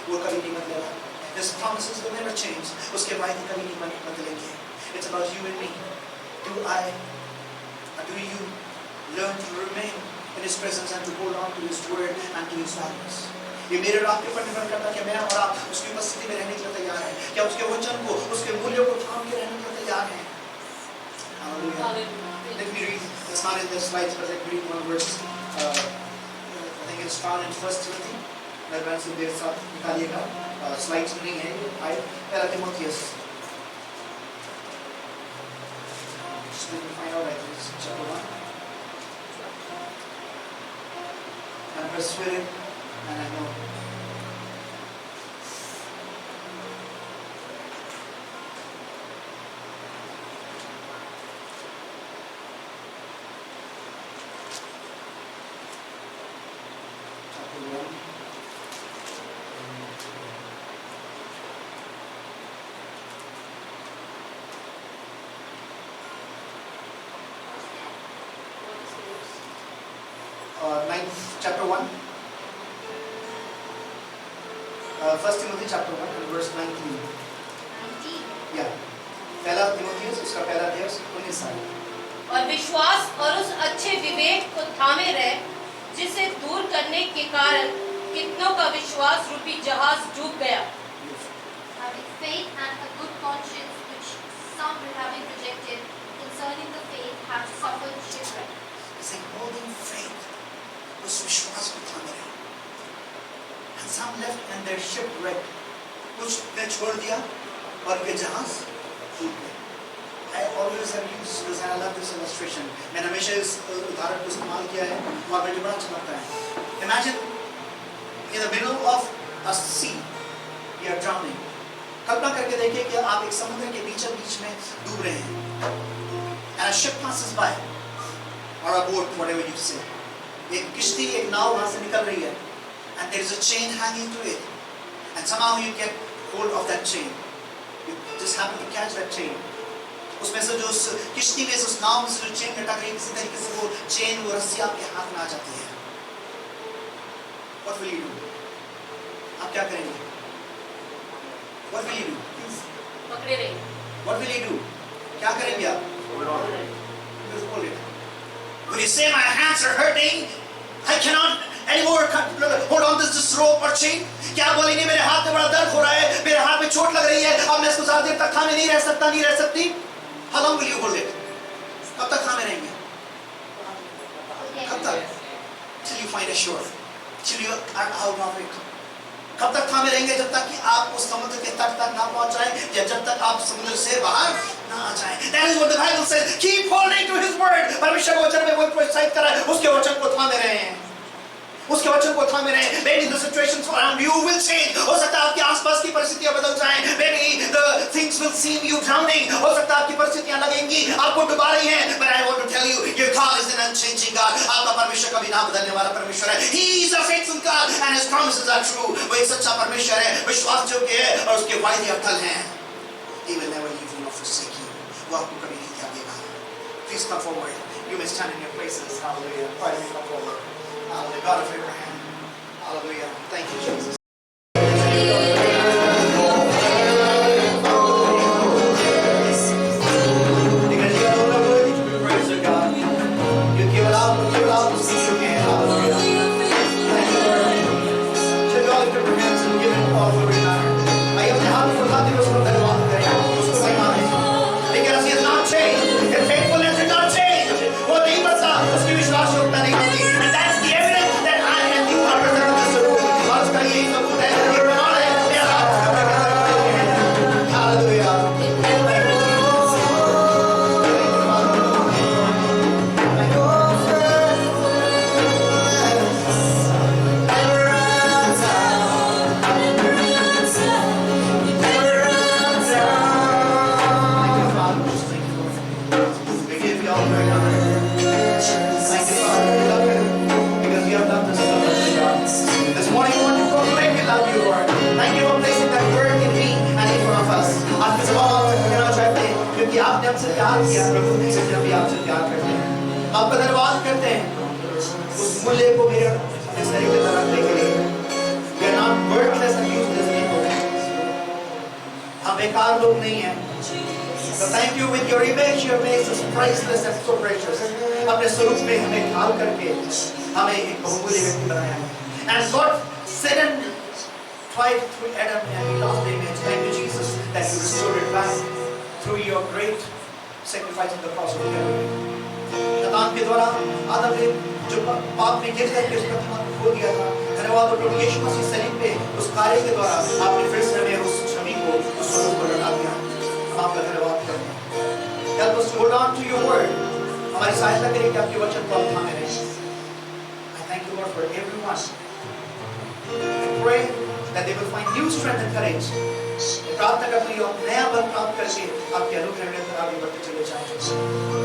वो कभी नहीं बदलेगा. His promises will never change. उसके वायदे कभी नहीं बदलेंगे. It's about you and me. Do you learn to remain in His presence and to hold on to His word and to His values? ये मेरे और आपके ऊपर निर्भर करता है कि मैं और आप उसकी उपस्थिति में रहने के लिए तैयार हैं, क्या उसके वचन को, उसके मूल्यों को थाम के रहने के लिए तैयार हैं. Hallelujah. Let me read. It's not in the slides, but let me read one verse. I think it's found in 1 Timothy. मेरे से देर साथ निकालिएगा. Slides में नहीं है. I पहला Timothy. Just let me find out. I think it's chapter 1. I'm persuaded, and I know. Chapter 1. chapter 1. 1 Timothy chapter 1 and verse 19. 19. Yeah. पहला तिमोथियस उसका पहला अध्याय 19 साल. और विश्वास और उस अच्छे विवेक को थामे रहे जिसे दूर करने के कारण कितनों का विश्वास रूपी जहाज डूब गया. Having faith and a good conscience, which some having rejected, concerning the faith have suffered shipwreck. It's like holding faith. उस विश्वास को थामे रहे. And some left and their shipwreck. कुछ ने छोड़ दिया और वे जहाज डूब गए. I always have used this and I love this illustration. मैंने हमेशा इस उदाहरण को इस्तेमाल किया है और मुझे बड़ा अच्छा लगता है. Imagine in the middle of a sea, you are drowning. कल्पना करके देखिए कि आप एक समुद्र के बीचों बीच में डूब रहे हैं. And a ship passes by or a boat, whatever you say. एक किश्ती, एक नाव वहाँ से निकल रही है. And there is a chain hanging to it. And somehow you get hold of that chain. You just happen to catch that chain. उसमें से जो उस किश्ती में से उस नाव में से जो चेन लटक रही है किसी तरीके से वो चेन वो रस्सी आपके हाथ में आ जाती है. What will you do? आप क्या करेंगे? What will you do? पकड़े रहे. What will you do? क्या करेंगे आप? Just hold it. Will you say my hands are hurting? I cannot anymore hold on to this rope or chain? क्या बोलेंगे मेरे हाथ में बड़ा दर्द हो रहा है, मेरे हाथ में चोट लग रही है, अब मैं इसको ज़्यादा देर तक थामे नहीं रह सकता, नहीं रह सकती? How long will you hold it? कब तक थामे रहेंगे? कब तक? Till you find a shore. Till you are out of it. कब तक थामे रहेंगे जब तक कि आप उस समुद्र के तट तक ना पहुंच जाएं या जब तक आप समुद्र से बाहर ना आ जाएं. That is what the Bible says. Keep holding to His word. परमेश्वर के वचन में वो प्रोत्साहित कर रहा है. उसके वचन को थामे रहें. उसके वचन को थामे रहें. Maybe the situations around you will change. हो सकता है आपके आसपास की परिस्थितियां बदल जाएं. Maybe the things will seem you drowning. हो सकता है आपकी परिस्थितियां लगेंगी आपको डुबा रही हैं. But I want to tell you, your God is an unchanging God. आपका परमेश्वर कभी ना बदलने वाला परमेश्वर है. He is a faithful God and His promises are true. वो एक सच्चा परमेश्वर है, विश्वास योग्य है और उसके वायदे अटल हैं. He will never leave you nor forsake you. वो आपको कभी नहीं त्यागेगा. Please come forward. You may stand in your places. Hallelujah. Why don't you come forward? Hallelujah. God of Abraham. Hallelujah. Thank you, Jesus. Because you are worthy to be praised, O God. You give it out to see you again. Hallelujah. Thank you, Lord. Should we all lift up our hands and give Him all glory and honor? आइए अपने हाथ को उठाते हुए उसको धन्यवाद करें. उसको महिमाएं. Because He has not changed. His faithfulness has not changed. वो नहीं बदला. उसकी विश्वास योग्यता नहीं बदली. And that's the evidence that I and you are present in this room. और उसका यही सबूत है. ये प्रमाण है. मेरा हाथ कमरे के अंदर रखते हुए. Hallelujah. We give you all glory and honor. Thank you, Father. We love you because you have done this so much, God. This morning, we want to proclaim we love you, Lord. Thank you for placing that word in me and in front of us. आज के सवाल करना चाहते हैं क्योंकि आपने हमसे प्यार किया प्रभु इसलिए हम भी आपसे प्यार करते हैं. आपका धन्यवाद करते हैं उस मूल्य को मेरे अपने शरीर में रखने के लिए. We are not worthless and useless people. हम बेकार लोग नहीं हैं. So thank you with your image, you have made us priceless and so precious. अपने स्वरूप में हमें ढाल करके हमें एक बहुमूल्य व्यक्ति बनाया है. And Lord, Satan tried through Adam and he lost the image. Thank you, Jesus, that you restored it back through your great sacrifice on the cross of Calvary. शैतान के द्वारा आदम ने जो पाप में गिर करके उसका प्रतिमा को खो दिया था. धन्यवाद हो प्रभु यीशु मसीह सलीब पे उस कार्य के द्वारा आपने फिर से हमें उस छवि को उस स्वरूप को लौटा दिया. आपका धन्यवाद करते हैं. Help us to hold on to your word. हमारी सहायता करिए कि आपके वचन को हम थामे रहें. I thank you, Lord, for everyone. I pray that they will find new strength and courage. प्रार्थना करते हैं नया बल प्राप्त करके आपके अनुग्रह में आगे बढ़ते चले जाएं.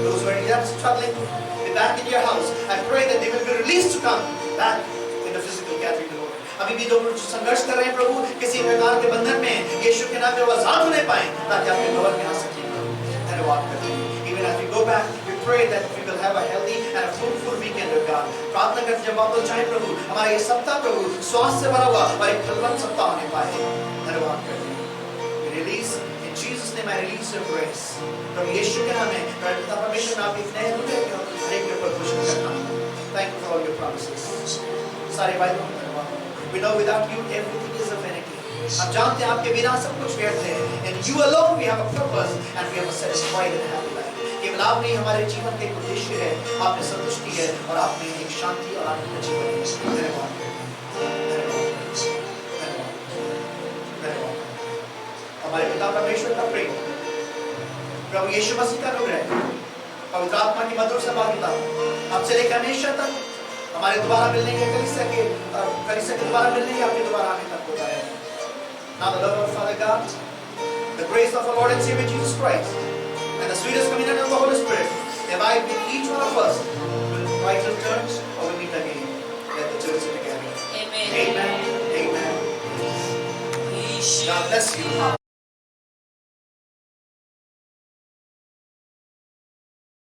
Those who are yet struggling to be back in your house, I pray that they will be released to come back in the physical gathering, Lord. अभी भी जो संघर्ष कर रहे हैं प्रभु किसी प्रकार के बंधन में यीशु के नाम में वो आजाद होने पाए ताकि आपके भवन में आ सकें. धन्यवाद करते हैं. Even as we go back, we pray that we will have a healthy and a fruitful weekend, Lord God. प्रार्थना करते जब वापस जाए प्रभु, हमारा ये सप्ताह प्रभु स्वास्थ्य से भरा हुआ और एक फलवंत सप्ताह होने पाए। धन्यवाद करते हैं। We release in Jesus' name, I release your grace. प्रभु यीशु के नाम में पिता परमेश्वर में आपकी नए रूपे को हर एक के ऊपर घोषित करता हूँ। Thank you for all your promises. सारे वायदों में धन्यवाद। We know without you everything is a vanity. हम जानते हैं आपके बिना सब कुछ व्यर्थ है। And you alone we have a purpose and we have a satisfied and happy life. केवल आप नहीं हमारे जीवन का एक उद्देश्य है, आपने संतुष्टि है और आपने एक शांति और आनंद का जीवन है। धन्यवाद। हमारे पिता परमेश्वर का प्रेम, प्रभु यीशु मसीह का अनुग्रह, पवित्र आत्मा की मधुर सहभागिता अब से लेकर हमेशा तक हमारे दोबारा मिलने के कलीसिया के दोबारा मिलने के आपके दोबारा आने तक होता है। Now the love of Father God, the grace of our Lord and Savior Jesus Christ, and the sweetest communion of the Holy Spirit abide with each one of us when Christ returns or we meet again. Let the church sing together. Amen. Amen. Amen. God bless you.